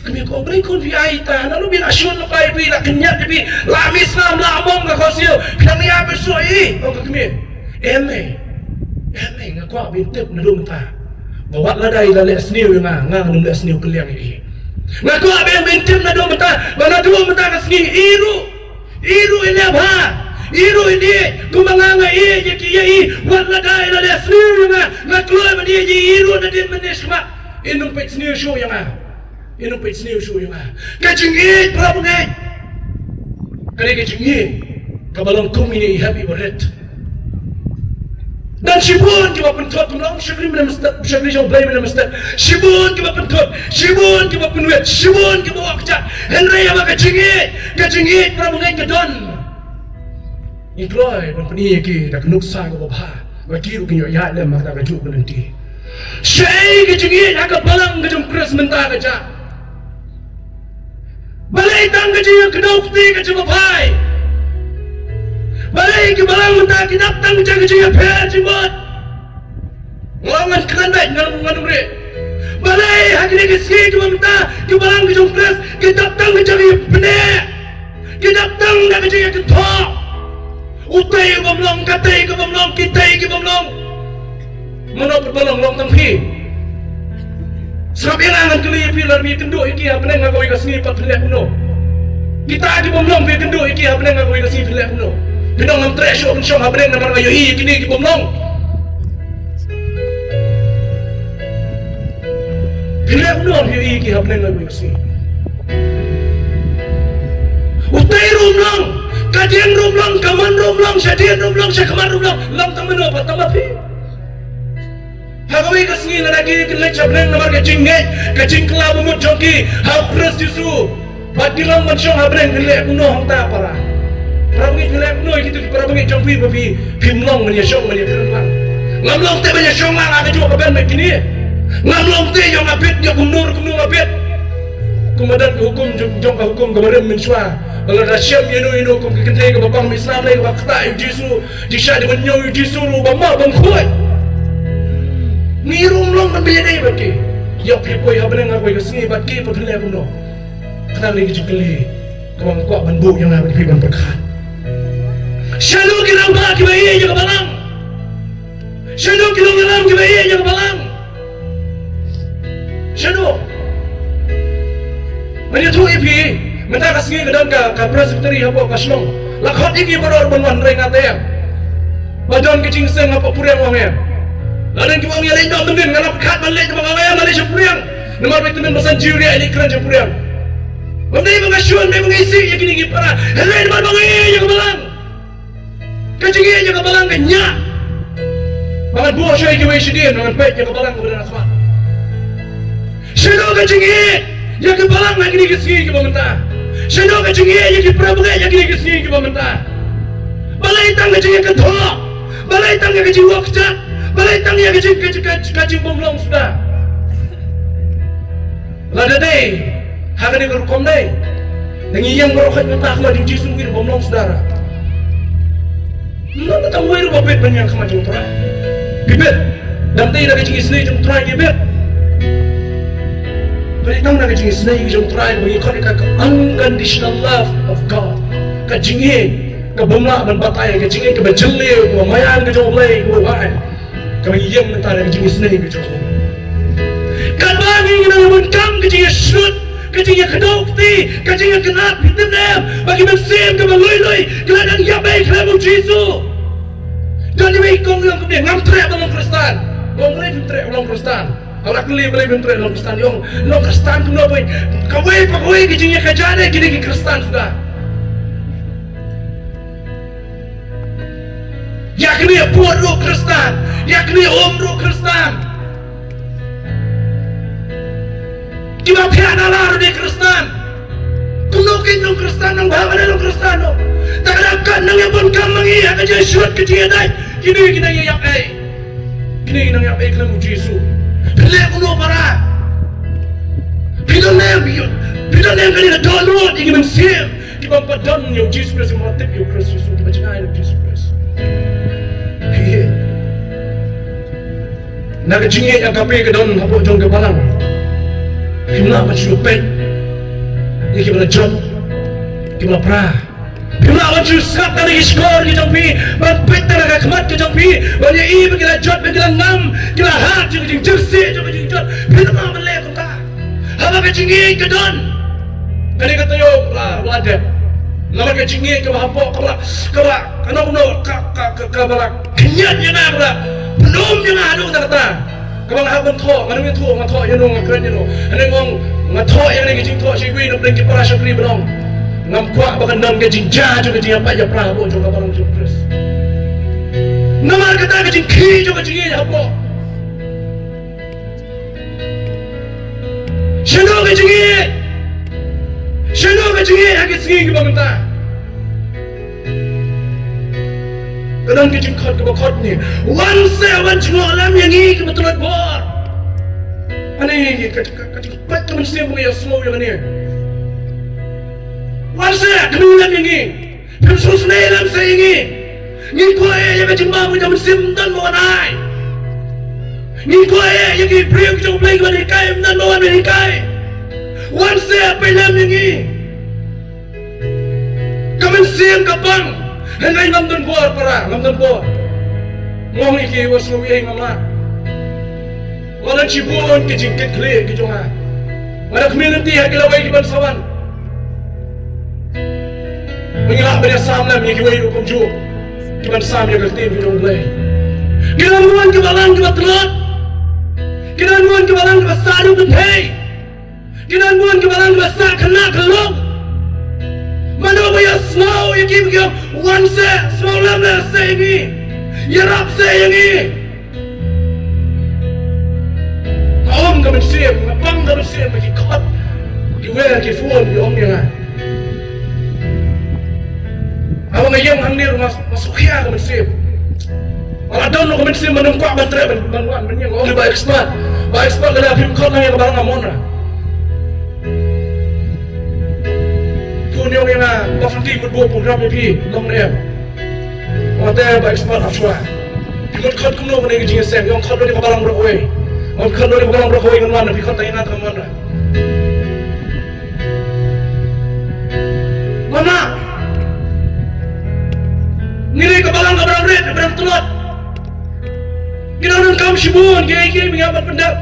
Kami ko, bray kon viayta, nalo binasyon na kayo, la kinyat niya, la mislam, la among kakosiyo, pinangyapin so o kami, eme, nga kwa bintip na lumita. Bawat laday la leasniw yung nga nung leasniw kaliang Nga kwa bintip na lumita, ba na lumita kasni, iru ilab ha. Iru ini kumanganga yaki wala dai la lesniu nga kloy man ye iru na din manis ma inung pet sniu show yang kajingit prabungai kare kajingit kabalong kumini happy baret dan shibun kiba pentot kumlang shagri mana mustad shagri jong blay mana mustad shibun kiba pentot shibun kiba penwet shibun kiba wakja henry ama kajingit prabungai kadon Ikloy pun peni ki dak nuksa ko bha wa kiru kinyo ya le ma ta ka ju benenti Syai ke jengi agak balang ke jom keras mentah ke jak. Balai tang ke jengi ke dokti ke jom pai. Balai ke balang mentah ke datang ke jengi per jembat. Ngelangan keran baik ngelangan mereka. Balai hari ni ke sini ke mentah ke balang ke jom keras ke datang ke jengi benar. Ke datang ke jengi ke thok. Utai ke bamlong, katai ke bamlong, kitai ke bamlong. Menopot balong long tang pi. Sebab yang angan kali pilar mi kenduk iki apa neng ngakoi kasih pat pilih kuno. Kita di bomlong pi kenduk iki apa neng ngakoi kasih pilih kuno. Pinong ngam tresho pun syong apa neng namar kayu hi kini di bomlong. Pilih kuno pi iki apa neng ngakoi kasih. Utai rumlong, kajian rumlong, kaman rumlong, syadian rumlong, syakaman rumlong, long tang menopot tambah pi. Hagawi kasih lagi ke lecap neng namar kacing kelab umut jongki hapres jisu badilang mancong habreng kelek kuno hangta para perabungi kelek kuno itu perabungi jongpi babi pimlong menyesong menyerang ngamlong te menyesong lang aga juga kaben begini ngamlong te yang abet dia kumnur abet kemudian hukum jong ka hukum kemarin mensua kalau rasyam inu kum kekentai ke babang Islam lagi bakta jisu jisha di menyau jisu bama bangkoi ni rumlong kan beda bagi. Ya pipoi habang aku ikut bagi pergelap kuno. Kenapa lagi jukli? Kau kuat banbu yang ada di piban berkat. Shadow kita ubah kita iya jaga balang. Shadow kita ngalam kita iya jaga balang. Shadow. Mana tu ipi? Minta kasih ke dalam ka presbyteri apa kaslong. Lakot iki baru berwan rengat ya. Badan kecing seng apa puriang wangnya. Lalu kita orang yang lain dong dengan kat balik ke bangga yang Malaysia puriang. Nomor berteman pasal juri ini keren je puriang. Mendai mengasuhan, mendai mengisi yang kini para. Helai nomor bangai yang kebalang. Kecingnya yang kebalang kenyak. Bangan buah syai kiwai syedien, bangan baik yang kebalang kepada nasmat. Syedok kecingnya yang kebalang yang kini kesini ke pemerintah. Syedok kecingnya yang kiperabukai yang kini kesini ke pemerintah. Balai tang kecingnya ketok. Balai tang yang kecing wakjat. Balai tang yang kacing bomlong sudah. Lada deh, harga ni kerukom deh. Dengan yang berokat mentah kelah di jisu mungkin bomlong saudara. Mana tahu wira babet banyak kemacang terang. Bibet, dan tadi nak kacing isnai jom terang bibet. Balai tang nak kacing isnai jom terang mengikut unconditional love of God. Kacingnya, kebomlak dan batai, kacingnya kebajeli, kemayan kejolai, kewai. Kami yang mentara kecing senai kecing. Kan bagi kita mencam kecing shoot, kecing kedokti, kecing kenat hitam dem, bagi mesin ke baloi, keladang yabai kelabu Yesus. Dan ini kong yang kemudian ngam trek dalam Kristen, kong boleh trek dalam Kristen. Orang keli boleh trek dalam Kristen, yang dalam Kristen tu apa? Kawai kecingnya kejadian kini Kristen sudah. Yakni buat roh Kristen, yakni roh Kristen. Kita tiada lalu di Kristen. Kunokin roh Kristen, nang bawa roh Kristen. Tak ada kan nang yang pun kamangi, akan jadi surat kecil dah. Kini kita yang kini kita yang kalau Yesus. Pilih kuno para. Pilih nem kali nak download ingin mensiap. Kita padan yang Yesus Kristus mati yang Kristus kita cakap yang Yesus Kristus. Nak kecingit yang kapi ke dalam hapuk jong ke balang. Kimlah macam pet. Ini kimlah jom. Kimlah pra. Kimlah macam skat dari skor ke jompi. Pet tenaga kemat ke jompi. Banyak i berkira jot berkira ngam. Kira hat jadi jersey jadi jot. Kimlah boleh kota. Haba kecingit ke dalam. Kali kata yo ladet. Lama kecingit ke hapuk kebak. Kenapa kenyatnya nak belum yang ada kata kabang habang thok nganu thok yang nong keren yang nong ane ngong ngathok yang ni kecing thok cigui nak pergi para syakri belong ngam kuat bahkan dalam kecing jah juga kecing apa je prabu juga barang jupres nama kata kecing ki juga kecing apa shadow kecing agak segi ke bangta Kadang kita khot ke khot ni. Wan se wan cuma alam yang ini kebetulan bor. Ani kat teman saya punya semua yang ni. Wan se kami alam yang ini. Pensus ni alam saya ini. Ni kau yang macam mana kita mesti dan bawa naik. Ni kau yang kita beri kita beli kepada kai dan bawa mereka. Wan se apa alam yang ini. Kami siang kapang. Hengai ngam dan bor para ngam dan bor. Ngom iki wasu yang mama. Walau cibun kejingkit klik kejonga. Mana community yang kita wai di bansawan. Mengilah banyak samlam yang kita wai hukum ju. Di bansam yang kita tim boleh. Kita nuan kebalan kita telot. Kita nuan kebalan kita sadu bentai. Kita nuan kebalan kita sak kena kelong. Mana bayar semua yang kita wan se semua lamla se ini. Yarap se ini. Om kami siap, ngapang kami siap bagi kot, diwer di phone di om yang. Awak ngayam hangdir masuk kia kami siap. Kalau dono kami siap menunggu bantuan bantuan menyang om di baik expert kalau film kot nang yang barang amon lah. Punya yang bafti berbuat program ini long ni. Mata baik expert afswa. Film kot kuno mengenai jenis sem yang kot ni barang berkuai. Om kalau dia bukan berkawin dengan mana, fikir tak ingat mana. Mana? Nilai kebalang red, kebalang telot. Kita orang kaum sibun, gaya mengamat pendap.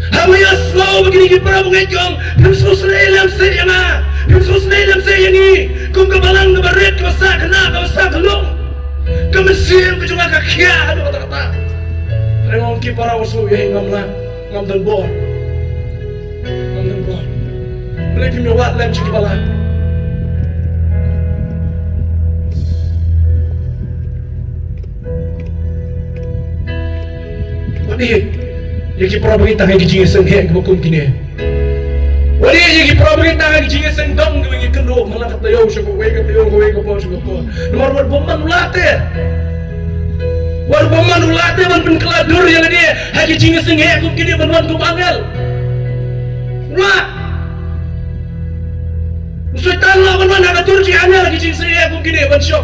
Hamaya slow begini kita para mengejong. Pensus nelam saya na, pensus nelam saya ni. Kum kebalang red, kebasak kena, kebasak kelong. Kemesin kecuma kakia, ada kata-kata. Ngom ki para wasu yang ngam dan bor. Boleh punya wat lem cik bala. Wadi, yang ki para bagi tangan kijing seng hek bukum kini. Wadi yang ki para bagi tangan kijing seng dong kini kendo malah kata yo syukur wei kata po syukur. Nomor buat bomban ulate. Walau paman ulate man penkeladur yang dia hagi jinga senghe aku kini bantuan tu bangel. Ulah. Usaitan lah bantuan hagi tur jihanya lagi jinga senghe aku kini bansyok.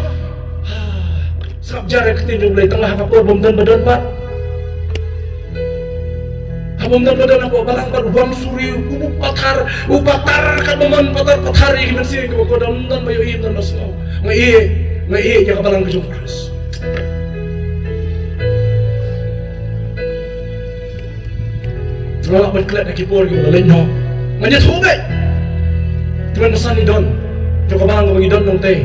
Sab jarak ketinjau mulai tengah kapur bomdan badan pak. Bomdan badan aku balang pak uang suri upatar kan paman patar yang bersih ke bawah dan bayu im dan semua. Ngai yang balang kejung keras. Kalau berkelat nak kipur kita lenyok, macam tu baik. Tuan pesan ni don, joko balang bagi don nong teh,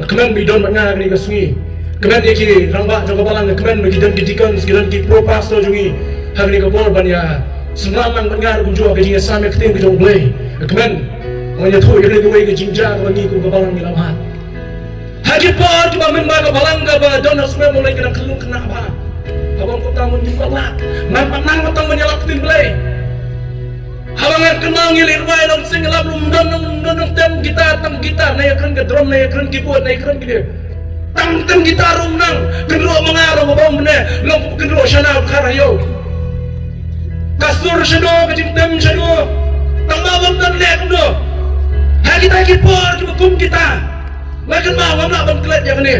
kemen bagi don banyak ni kesungi, kemen dia kiri rambak joko balang kemen bagi don kitikan sekian kit pro pastor jungi, hari ni kepor banyak, senamang banyak kunjung kerja sampai ketin kejong play, kemen macam tu yang ni kau jinjang bagi kau balang ni lama. Hari por cuma membawa balang ke don semua mulai kena kelung kena apa. Abang kau tahu juga lah, nampak nang kau tahu menyalakin belai. Halangan kenal ngilir wae long sing lap lum don tem gitar, naik keren ke drum, naik keren keyboard, naik keren gitu. Tem gitar nang, kendro mengarang abang bener, long kendro sana berkara yo. Kasur shano, kecing tem shano, tambah bang dan lek do. Hagi por cuma kum kita, makan mau ngamla bang kelet yang ni.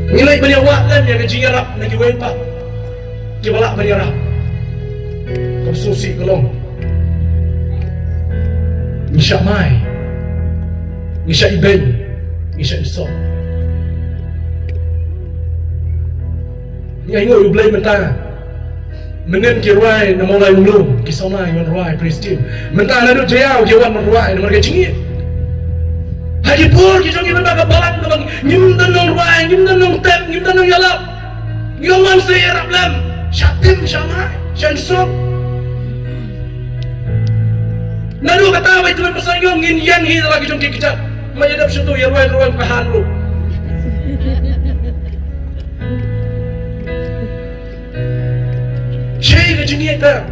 Nilai banyak waktu yang kecing rap lagi wae pak. Kibalak menyerah. Kau susi kelong. Nisha mai. Nisha iben. Nisha isok. Yang ingat you blame mentah. Menen kirai nama mulai ulung. Kisah mai yang ruai pristin. Mentah nado jaya kiwan meruai nama mereka cingit. Haji pur kita kita nak balak nama nyimdan nong ruai, nyimdan nong tem, nyimdan nong yalap. Ngawan saya rap lam. Syatim sama, syansop. Nado kata apa itu pesan kau ngin yang hi lagi jom kicap. Majadap situ ya ruai pahan lu. Syai kejengit tak?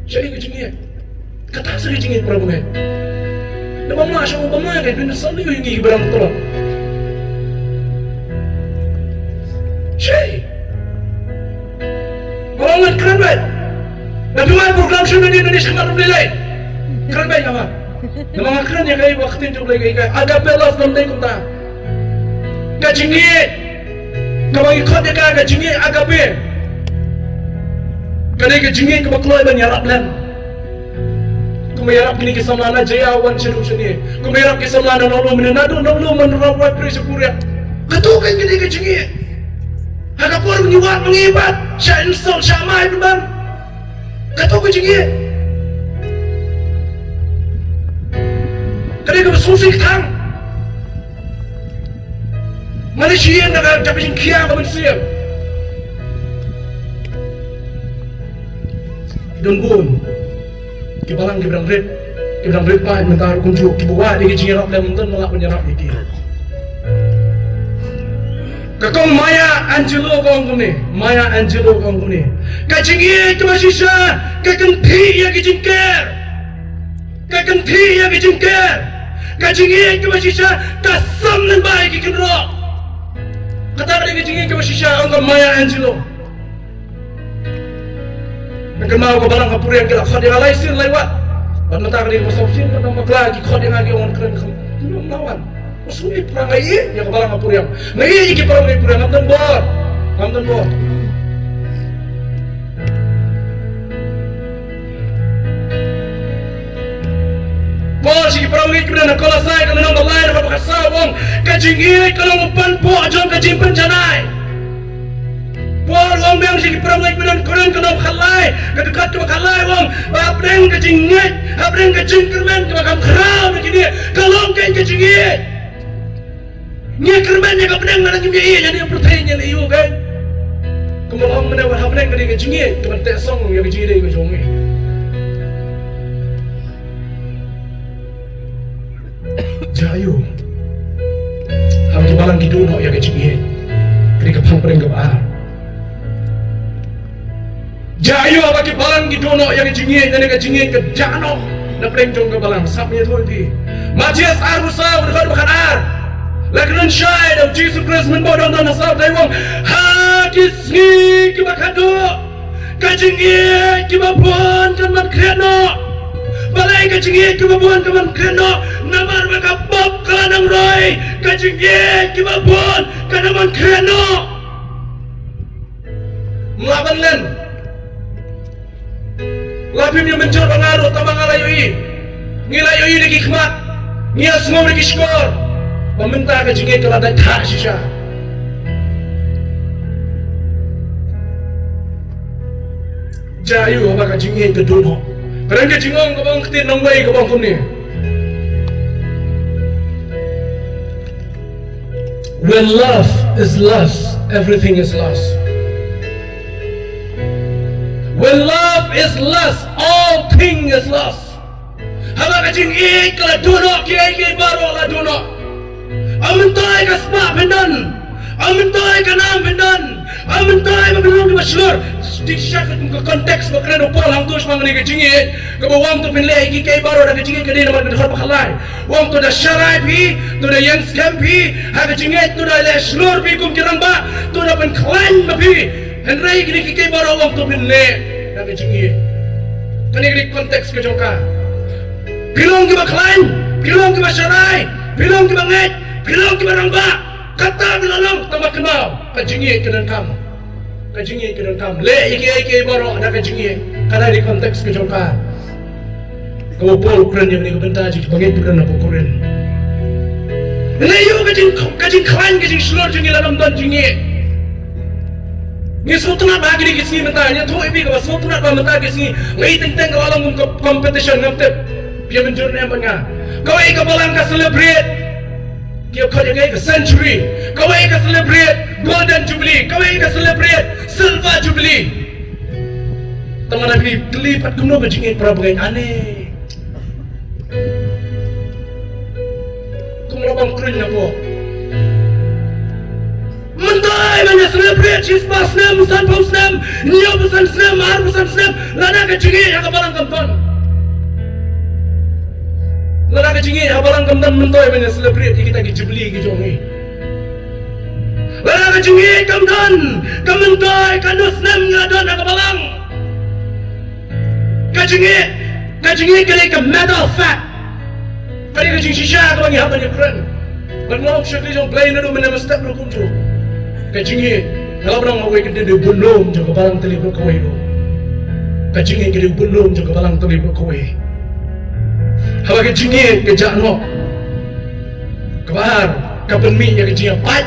Syai kejengit. Kata saya kejengit perabungan. Nama masya Allah kan benda selalu yang ingin barang betul. di Indonesia malam nilai. Keren baik apa? Nama keren ya kayak waktu itu lagi kayak ada belas namanya kita. Kacinggi, kalau ikut dia kan kacinggi agak be. Kalau kacinggi kalau keluar menyerap lan. Kumayarap kini kesamlana jaya awan ceru sini. Kumayarap kesamlana nolo menenado nolo menerawat presupurya. Ketukan kini kacinggi. Agak pun menyiwat mengibat. Syah install syah mai beban. Ketuk kacinggi. Kali ke bersusik tang. Malaysia nak dapat jingkia ke manusia. Don't go. Kibalang kibrang red pa mentar kunjuk kibawa di kicingirap dan munten malak penyerap iki. Kakong Maya Angelou kong kuni. Kacingi kemasisa kakenti ya kicingker. Kacingi kemasisa kasam dan baik kikenro. Kata dia kacingi kemasisa angka Maya Angelou. Kenal ke barang kapur yang kira kau dia laisir lewat. Bantah kali pasal sin pada lagi kau dia lagi orang keren kamu. Tidak melawan. Masuk perang lagi yang ke barang kapur yang. Lagi iki perang kapur yang nonton bor. Bor si perang lagi kemudian kalau saya kalau nombor lain apa kasar wong kajingi kalau ngupan po ajon kajing penjanai. Wong wong yang sih perang lagi bilang keren kena kalai, kedekat ke kalai wong, apreng kejinget, apreng kejingkerman ke makam kerau begini, kalau kain kejinget, ni kermannya kepenang mana juga iya jadi pertanyaan iyo kan, kemudian mana wah apreng kejing kejinget, kemudian tesong yang kejinget itu jongi, jayu, hamil balang kidu no yang kejinget, kiri kepang pereng kebah. Jayu bagi balang gitu no yang jingin dan yang jingin ke jano na plengcong ke balang sapnya tu di Matias Arbusa berdekat bukan ar lagi syai dan Jesus Christ menbodoh dan nasab taiwang hadis ni kiba kado kajingin kiba buan kaman kreno balai kajingin kiba buan kaman kreno namar mereka bab kalanang roy kajingin kiba buan kanaman kreno melawan len Lapim yang mencur pengaruh tambah ngalayui Ngilayui di hikmat Ngia semua di skor Meminta ke jingin kalau ada tak sisa Jayu apa ke jingin ke duno Kerana ke jingong ke bang ketin nong bayi ke bang kumni When love is lost, everything is lost. When love is lost, all things is lost. Haba kajing ikla duno kiai baru la duno. Amintai ka spa pendan. Amintai ka nam pendan. Amintai mabelong di masyur. Stisha ka tung ka konteks ba kreno pol hang tus mangani kajing Kaba wang tu pinleh kiai baru da kajing ka din naman ka bakhalai. Wang tu da sharai pi, tu da yang scam pi, ha kajing tu da le shlur pi kum kirang ba, tu da pen klan ba pi. Henry kini kiki baru waktu pinle nak jingi. Kini kini konteks kejoka. Pilong ke baklan, pilong ke masyarai, pilong ke banget, pilong ke barangba. Kata bilalong tambah kenal. Kajingi kedan kam, kajingi kedan kam. Le iki baru ada kajingi. Karena di konteks kejoka. Kau pol ukuran yang ni kebentar jika banget ukuran apa ukuran. Layu kajing klan kajing seluruh jingi dalam dan jingi. Ni sultanat bagi di kisni mentanya tu ibi ke sultanat ba mentah kisni ngai teng ka alam competition ngamtep pia menjur ne banga kau ka balang ka celebrate kio kau jaga ka century kau ka celebrate golden jubilee kau ka celebrate silver jubilee teman nabi kelipat kuno bajingin prabagai aneh kumlabang krunya po Mentai banyak celebrate chispa snap musan pau snap niyo musan snap mar musan snap lana kecingin yang kebalang kamton lana kecingin yang kebalang kamton mentai banyak celebrate kita kejubli kejongi lana kecingin kamton kamentai kandu snap ngadon yang kebalang kajingi kali ke metal fat kali kajing shisha ka bangi haban kren banong shakli jong play na do mena step ro kunjo kajingi kalau nang away kede de belum jo balang teli bro kawai do kajingi kede belum jo balang teli bro kawai hawa kajingi ke jano kabar kapan mi ya kajingi pat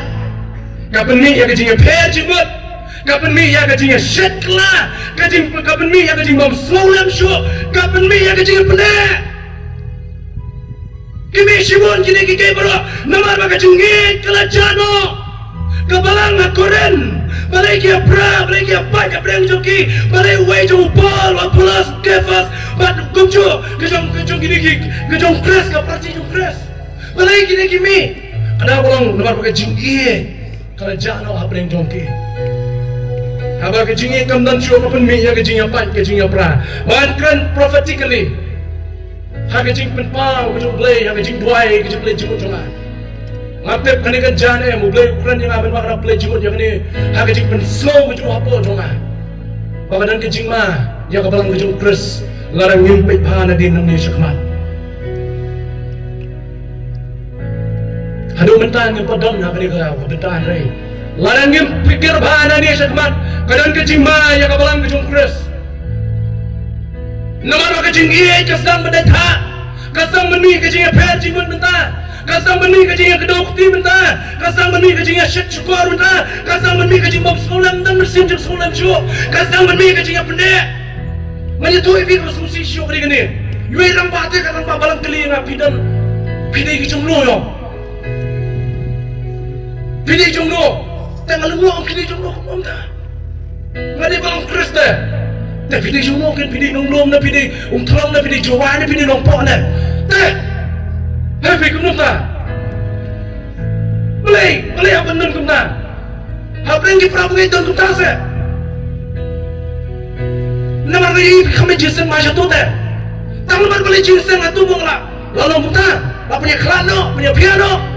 kapan mi ya kajingi pe jibut kapan mi ya kajingi shitla kapan mi ya kajingi bom solam sho kapan mi ya kajingi pene kimi shibon kini kike bro namar ba kajingi kala jano kabalang akoren balai kia pra balai kia pat ka breng joki balai wei jong ball wa plus kefas bat gumjo kejong kejong press ka parti jong press balai kini kimi ada orang namar pakai jinggi kalau jano ha breng jongki haba ke jingi kam dan show open mi ya ke jingi pat ke jingi pra ban kan prophetically ha ke jing pen pa ke jong play ha ke jing duai ke jing play jimut jonga ngapep kani kan jane mu play ukuran yang aben makna play jimut yang ni ha ke jing pen slow ke jong apo jonga badan ke jing ma ya ke balang ke jong kres larang ngimpit pa na din nang ni syakmat hadu mentan ke padam na kani ka bentan rei larang pikir bahana ni syakmat kadang kecing ma ya kabalang kecing kres nama kecing iya kasang berdata kasang meni kecing per jimun benta kasang meni kecing kedokti benta kasang meni kecing syek syukur benta kasang meni kecing bab solam dan mesin jek solam syuk kasang meni kecing pendek menyetu ibi kasusi syuk ni gini yui rang bate kadang balang keli nga pidan pidai kecing lo yo pidai jong lo tengah luang pidai jong lo kumam ta ngade balang kres deh tapi pidai jong lo kan pidai nong lom na pidai tolong na pidai jawa na pidai nong pok na deh happy kumam ta boleh apa nun kumam ta hapreng ki prabu ngai don kumam ta se namar ngai kami jisen masya tu deh tang namar boleh jisen atu bong la lalu kumam ta punya klano punya piano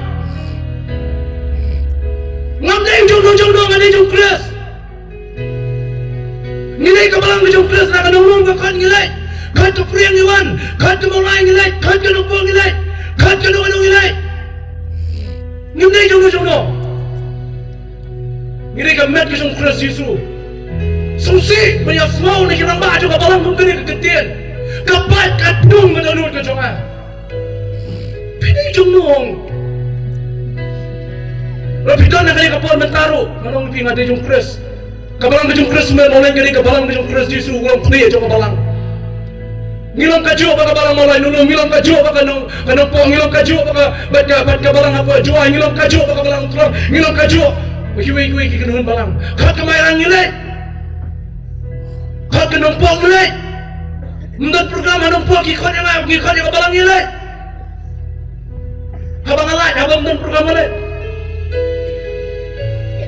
ngamdeng jong ngade jong kres ngilai kabalang ke jong kres nak nong ke kan ngilai kan tu priang iwan kan tu mulai ngilai kan tu nong ngilai kan tu nong ngilai ngimdeng jong ngilai ka met ke jong kres Yesu susi banyak semua ni kirang ba jo kabalang pun kini kegetian kapat kadung menurut ke jong pilih jong nong Rapidan nak kali kapal mentaru, manong pi ngade jong kres. Kabalang jong kres mer mulai kali kabalang jong kres Yesu ulang pli jong kabalang. Ngilong kajo baka kabalang mulai nulung ngilong kajo baka nong po ngilong kajo baka kabalang apa jual ngilong kajo baka kabalang tulung ngilong kajo. Hiwi ki kenuhun balang. Khat kemairang ngilai. Khat kenong po ngilai. Mendat program anong po ki khat yang kabalang ngilai. Habang alai habang mendat program alai.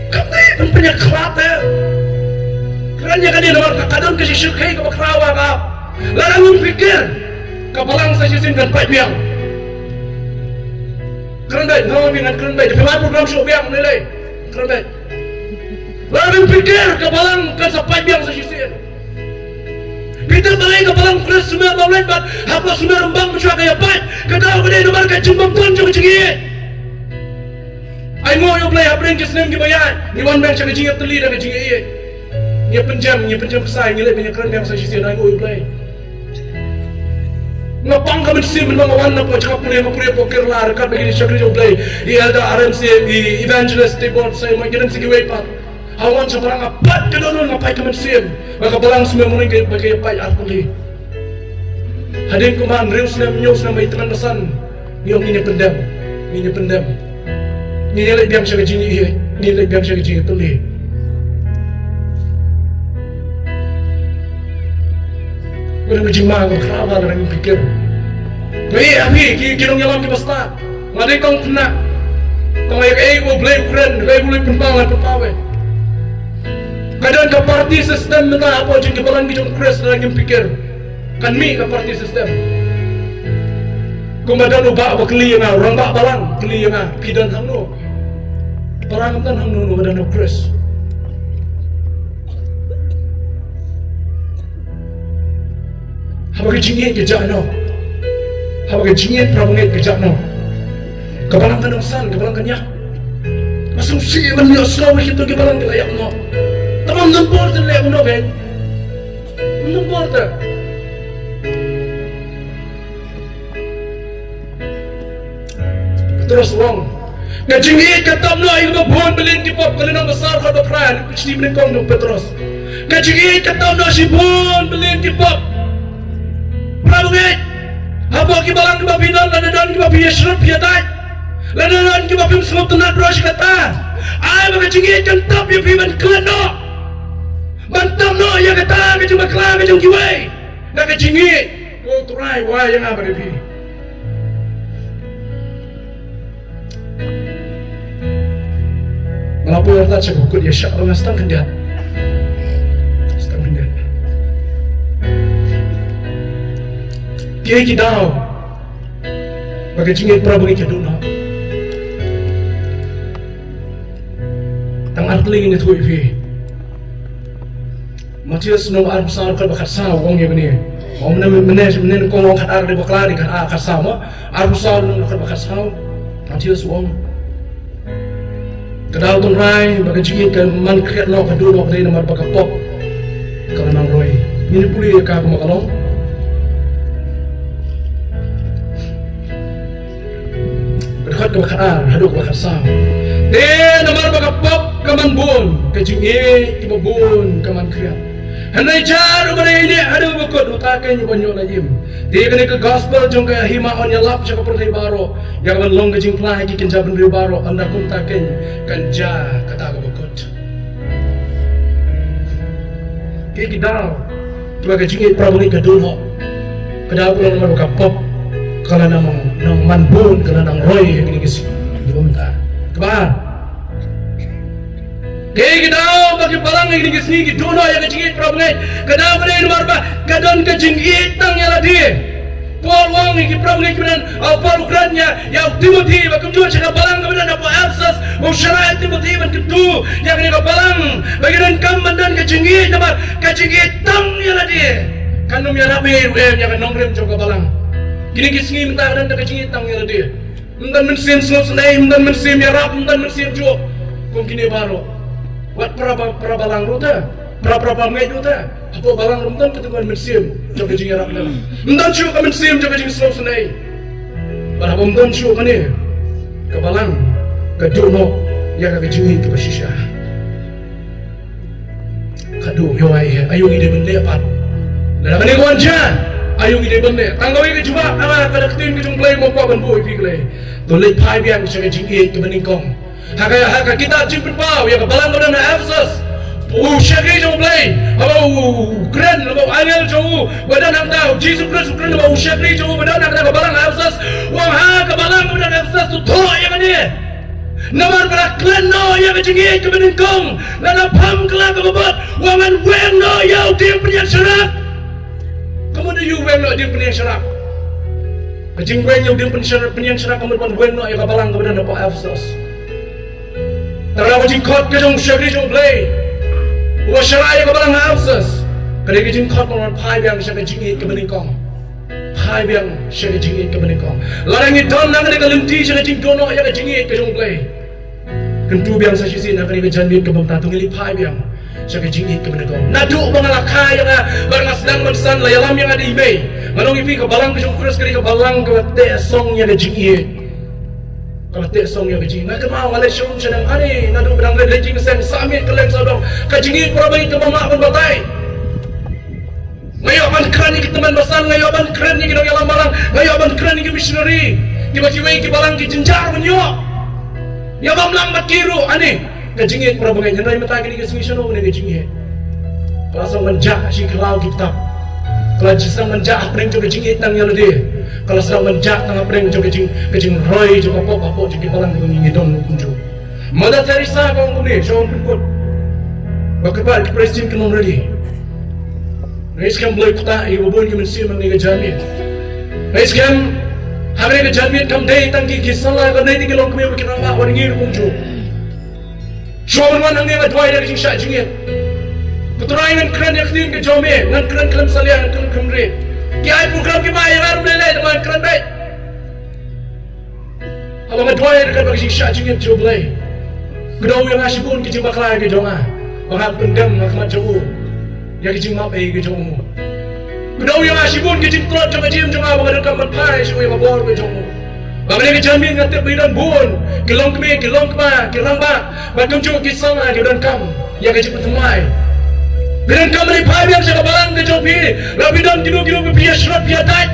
Kami punya kerata kerana kan dia nomor kadang kasi syukai ke bakrawa ka larang pikir kapalang sa sisin dan pai biang kerana ngawan dengan kerana tapi program show biang nilai kerana larang pikir kapalang kan sa pai biang sa sisin kita balai kapalang kres semua bawlan bat apa semua rembang mencuak kaya pai kata aku dia nomor kacimbang tunjuk cengih I know you play habreng kesnem ki bayan ni wan bang chaka jinga teli da jinga ye ni penjam kesai ni le banyak keren yang saya sisi I know you play ngapang kami sih memang wan na po chaka pure poker la rekat bagi chakri jo play di elda RMC di evangelist di board saya mai kirim sigi wepa hawan chaparang apat kedolon ngapai kami sih maka balang semua mulai bagi pai arpuli hadim kuman reus na nyos na mai teman pesan ni pendam ni lagi biang saya jingi ye ni lagi biang saya jingi tuli Mereka berjimah ke kerabat dan pikir baik api kirong nyalam ke basta ngadai kong kena kong ayah ko blame keren kaya boleh penpangan pepawe kadang ke party system minta apa jeng kebalan kijong kres dan yang pikir kan mi ke party system kumadan ubah apa keli yang orang bak balang keli yang pidan hangno Parang kan hang nunu badan kres. Habang jingin kerja no, habang jingin prabanget kerja no. Kebalang kanong san, kebalang kanyak. Masuk si man yo slow itu kebalang kelayak no. Tamam numpor terlayak no ben. Numpor ter. Terus wong. Kajingin katam no ay mabon belin kipop kalinang besar kada pran kusti menengkong no Petros. Kajingin katam no si bon belin kipop. Prabanget. Habang kebalang kebabinan dan kebabinan syrup ya tak. Lalu kita bim semua tenat rush kata, ay mga cingit kan tap ya biman kleno, bantam no ya kata kacung bakla kacung kiway, nak cingit, kau turai wah yang apa repi. Melapu yang tak cakap kau dia syak orang stang kendiat, stang kendiat. Dia kidau, bagi cingit prabu kita dulu. Tang artling ini tuh ivi. Matius nong arm sar kal bakat sa wong yang ni. Om menen kong wong kat ar de bakla di kat kat sa mo. Arm sar nong kal bakat sa. Matius wong. Kadal tong rai bakat jingit kan man kriat no kadu no kade nomor bakat pop. Kalau nang roy. Ini puli ka ko makalong. Berkat ke bakat ar, haduk bakat sa. Then nomor bakat pop kaman bon, kajingi kibabon kaman kriat. Hanai jar umane ini ada bukot utakan banyo lajim. Dia kena ke gospel jong ke hima on ya lap cakap pertai baro. Yang kaman long kajing plai ki kenja bendri baro anda kun taken kanja kata ke bukot. Ki dal. Tuwa kajingi prabu ke dulu. Kada pulang nomor bakat pop. Kalau nang manbon kalau nang roy yang ini kisi. Di bawah Kebar. Kaya kita bagi balang yang ini sini dono yang kecingit prabanget. Kada pada ini marba kadon kecingit tang yang ladi. Paul wang ini prabanget kemudian Paul Ukraina yang Timothy bakum juga cakap balang kemudian apa Efesus mau syariat Timothy ban ketu yang ini balang bagian kam dan kecingit nama kecingit tang yang ladi. Kanum yang rapi yang nongrem juga balang. Kini kisni minta dan kecingit tang yang ladi. Mendan mensim semua senai, mendan mensim ya rap, mendan mensim juga. Kau kini baru. Wat pra balang ruta, pra banget ruta. Apa balang rumtan ketukan mensim, joga jing rap nam. Mendan cu ka mensim joga jing slow senai. Para mendan cu ka ni. Ka balang, ka dono, ya ka jing ke basisha. Kadu yo ai ayo ide bende pat. Dan kani ko anja. Ayung ide bende, tanggawi ke juba, ama kada ketin ke jumplay mo ko ban boy pigle. Dolay pai biang jaga jing ke beningkong. Haka kita jumpa pau ya kebalang kepada na Efesus. Syakri jumplay, aba keren, aba angel jauh, badan nak tahu, Jesus Kristus keren, aba syakri jauh, badan nak tahu kebalang Efesus. Wang kebalang kepada na Efesus tu toh yang ni. Namar para keren no yang jing ke beningkong, lana pam kelang ke bebat, wangan weng no yau dia punya syarat. Kamu ada you weng no dia punya syarat. Kajing weng yang dia punya syarat kamu pun weng no yang kebalang kepada na Efesus. Terlalu jingkot ke jong syakri jong play. Uwa syarai ke balang Efesus. Kada ke jingkot mon pai biang syakri jingit ke beningkong. Pai biang syakri jingit ke beningkong. Larang idon nang ke lenti syakri jingkono ya ke jingit ke jong play. Kentu biang sa sisi nak ke janbit ke bang tatung ili pai biang syakri jingit ke beningkong. Nadu bangalaka yang barang sedang mensan layalam yang ada imei. Manong ipi ke balang ke jong kres ke balang ke te song ya ke jingit. Kalau tak song yang kecil, nak kemau alai syum sedang ani, nak duduk berang lejing sen samit keleng sadong, kecingit perabai ke mamak pun batai. Ngayoban keren ni kita basan, ngayoban keren ni kita yang malang, ngayoban keren ni kita missionary, tiba-tiba kita balang kita jenjar menyok. Ya bam lambat kiru ani, kecingit perabai nyerai mata kita missionary ni kecingit. Kalau menjak si kelau kita, kalau jisang menjak pering juga kecingit tang yang lebih. Kalau sedang menjak tengah pering jo kecing roy jo kapok jo balang ko ngidon kunjo. Mother Teresa ko ngune jo pun. Bakal presiden kan ready. Rais kan boleh kota ibu bon ki mensi mang ni jamit. Rais kan hari ke jamit kam dei tangki kisala ko nei tingilong kami bikin apa wan ngir kunjo. Jo man ang ni adwai dari sing syak jingit. Keterangan keren yang kedin ke jome, ngan keren salia ngan keren kemre. Kiai program kita yang harus beli teman keren baik. Abang kedua dekat bagi siksa cingit coba beli. Kedua yang ngasih pun kecil baklai ke jonga. Bangap pendam ngakmat coba. Ya kecil mapai ke jonga. Kedua yang ngasih pun kecil telur coba cium jonga. Bangap dekat mapai semua yang mabor ke jonga. Bangap ni kejamin ngatip bidan bun. Kilong kemi, kilong kema, kilong ba. Bagam coba kisah lah bidan kam. Ya kecil pertemai. Bidan kam ni pai biar saya balang ke jonga pi. Lalu bidan kilo biar syarat biar tait.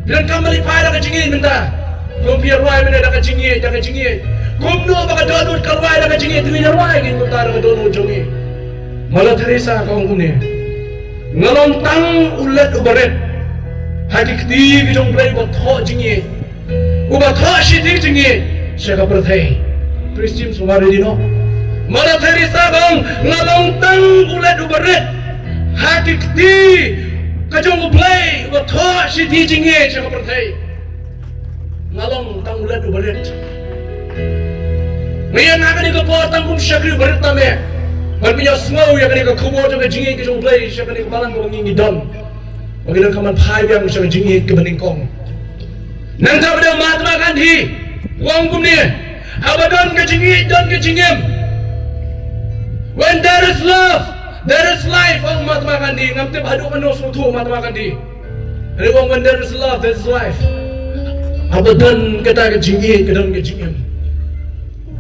Bidan kam ni pai dah kecingin minta. Kau biar ruai mana dah kecingin, dah kecingin. Kau no bagai donut kalwai dah kecingin, tu biar ruai gini kau taruh donut jongi. Malah Teresa kau punya. Ngalong tang ulat ubaret. Hati keti bijong play buat thok jingin. Ubat thok sidik jingin. Siapa berthai? Kristim sumari dino. Malah Teresa kau ngalong tang ulat ubaret. Hati keti kajong play buat thok sidik jingin. Siapa berthai? Ngalong tang ulat ubaret. Ngayon na kanika po tangkum syakri ubaret na me. Magpinya snow ya kanika kubo jang jingi ke jong play siya kanika balang ko ngingi don. Magilang kaman pai biang siya jingi ke beningkong. Nang tabi daw Mahatma Gandhi. Wang kumni. Abadon ke jingi don ke jingim. When there is love, there is life. Ang Mahatma Gandhi ngamtip hadu manos mutu Mahatma Gandhi. When there is love, there is life. Abadan kata ke jingi ke don ke jingim.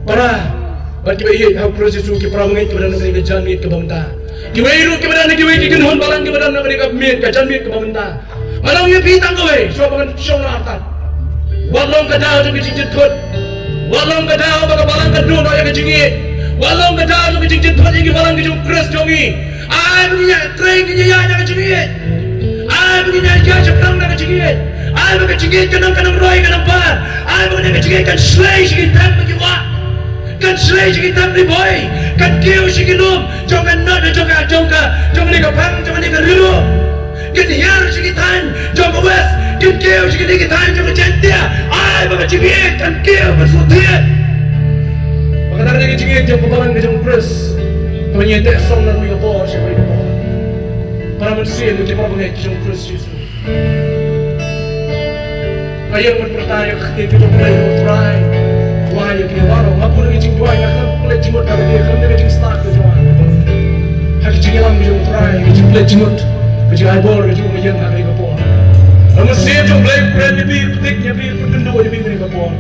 Para bagi bayi hak proses itu kita mengenai kebenaran negeri kejanmit ke bawah. Kita iru kebenaran negeri kita nuhun balang kebenaran negeri kejanmit kejanmit ke bawah. Malang ia pitang kau, siapa kan siapa nak? Walau kadau jadi cincin thut, walau kadau bagai balang kedua nak yang kecingit, walau kadau jadi cincin thut yang balang kejung keras jongi. Ay begini, train begini ya yang kecingit. Ay begini ya ceplang nak kecingit. Ay begini kecingit kadang roy kadang bar. Ay begini kecingit kan slay sikit tak begitu. Kan selai sikit tak ni boy, kan kêu sikit lom, jangan nak, jangan ni kapang, jangan ni keriru, kan hiar sikit tan, jangan west, kan kêu sikit ni tan, jangan cantik, ay bagai cingit, kan kêu bersutir, bagai dah ni cingit, jangan balang jangan press, penyetek song dan mereka bor, siapa itu bor, para manusia mesti bagai jangan press Yesus, ayam berpertanya ketika kita mulai bertry. Wah, yang kini baru, aku lagi cing dua, yang aku play cimut dari dia, kamu lagi cing start ke jual. Haki cing elang bijung try, cing play cimut, bijung eyeball, bijung mejen nak lagi kapor. Lalu siapa jung play keren lebih petiknya lebih penduduk lebih lagi kapor.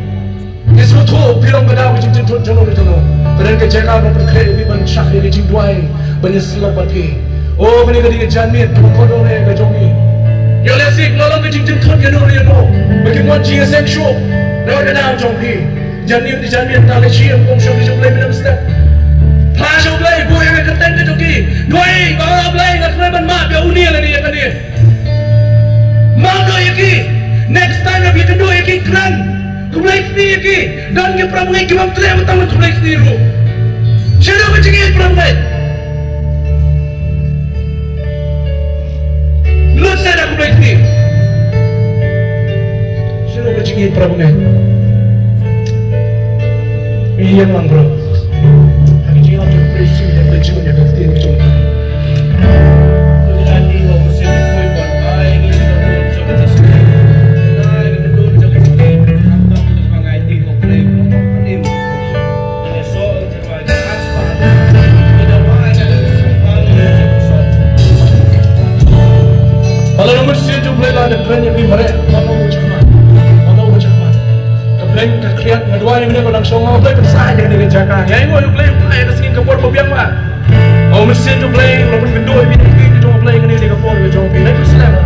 Yesus tu pilong kadang bijung cintut jono jono. Kadang keceka berperkaya lebih mencak lagi cing dua, banyak selap lagi. Oh, ini kadang janmit, kodong ni kajongi. Yang lesik nolong ke cing cintut jono jono. Bagaimana cing seksual, dah kadang jongi. Jangan di jangan tak lecium kong syok syok play minum step. Pas syok play, boy yang keten ke joki. Doi, bawa play ngat play ban mak biar unia lagi ya kan dia. Mau doi yaki, next time lagi kedua yaki keren. Ku play sendiri yaki, dan ke pramungai kibam tere pertama ku play sendiri ru. Siapa kecingin pramungai? Lu saya dah ku play sendiri. Siapa kecingin pramungai? Iya mang bro, hari ini aku berisi dan berjuang yang kafir berjuang. Kemudian di waktu saya berkuih buat air ini sudah coba sesuai. Air ini dulu coba sesuai. Atau untuk mengai di hokley tim. Ini soal terbaik asal. Tidak banyak soal soal. Kalau nomor satu boleh ada keren yang mereka mau cakap. Play kakriat ngadua yang mana kalau songo play besar yang dengan jaka. Ya ini mau play kesini kapor babiang mah. Oh mesin tu play walaupun kedua ini kita cuma play ini di kapor kita cuma play level slam.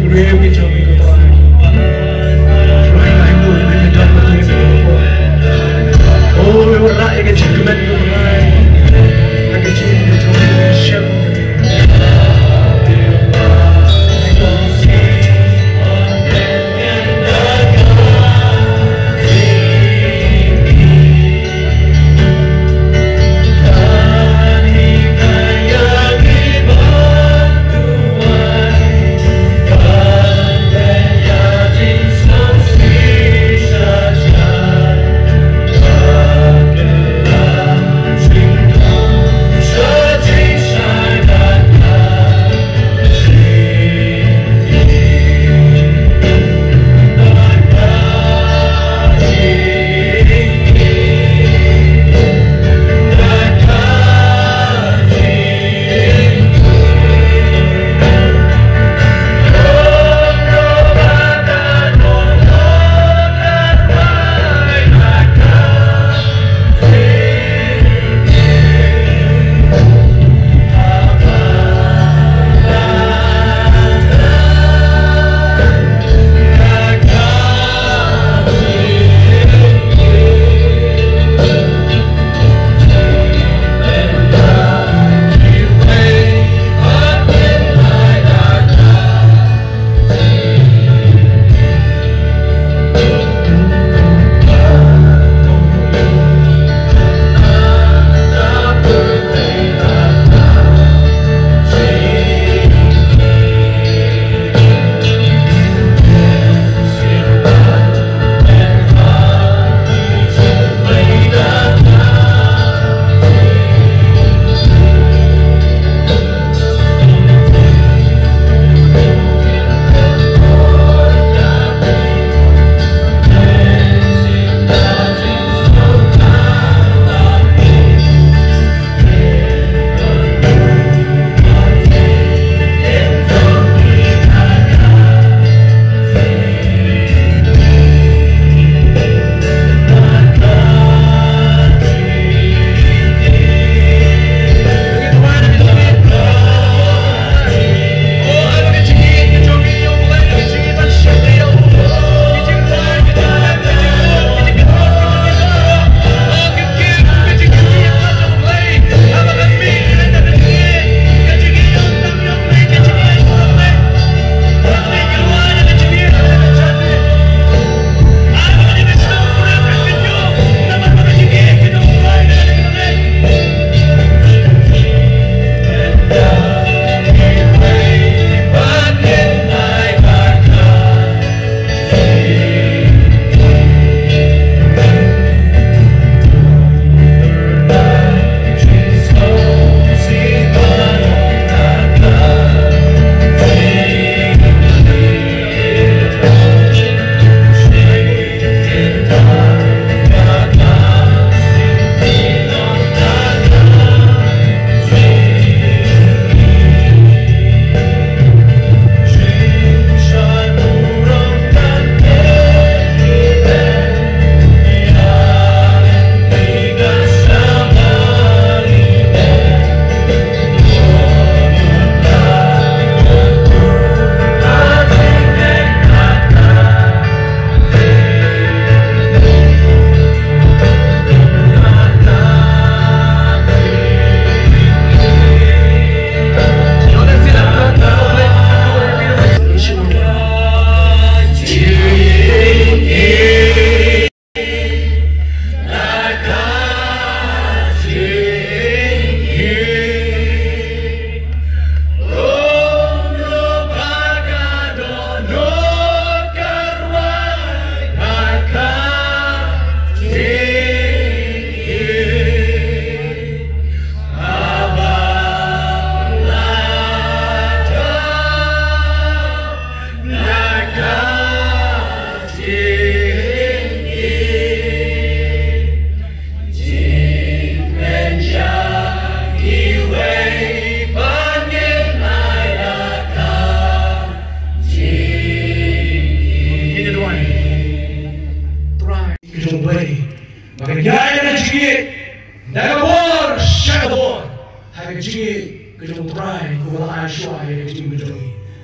give real get your big boy. Try like do it, make it up with me, boy. Oh, we were right, I get you command you right. I get you into the shell.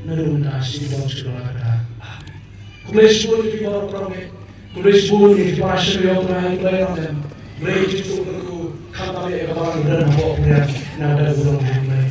nanunta si Bang Sudah kata. Kulis pun di bawah perangnya, kulis pun di pasir yang lain lain. Mereka itu aku kata dia kepada orang dan bawa punya nada gunung yang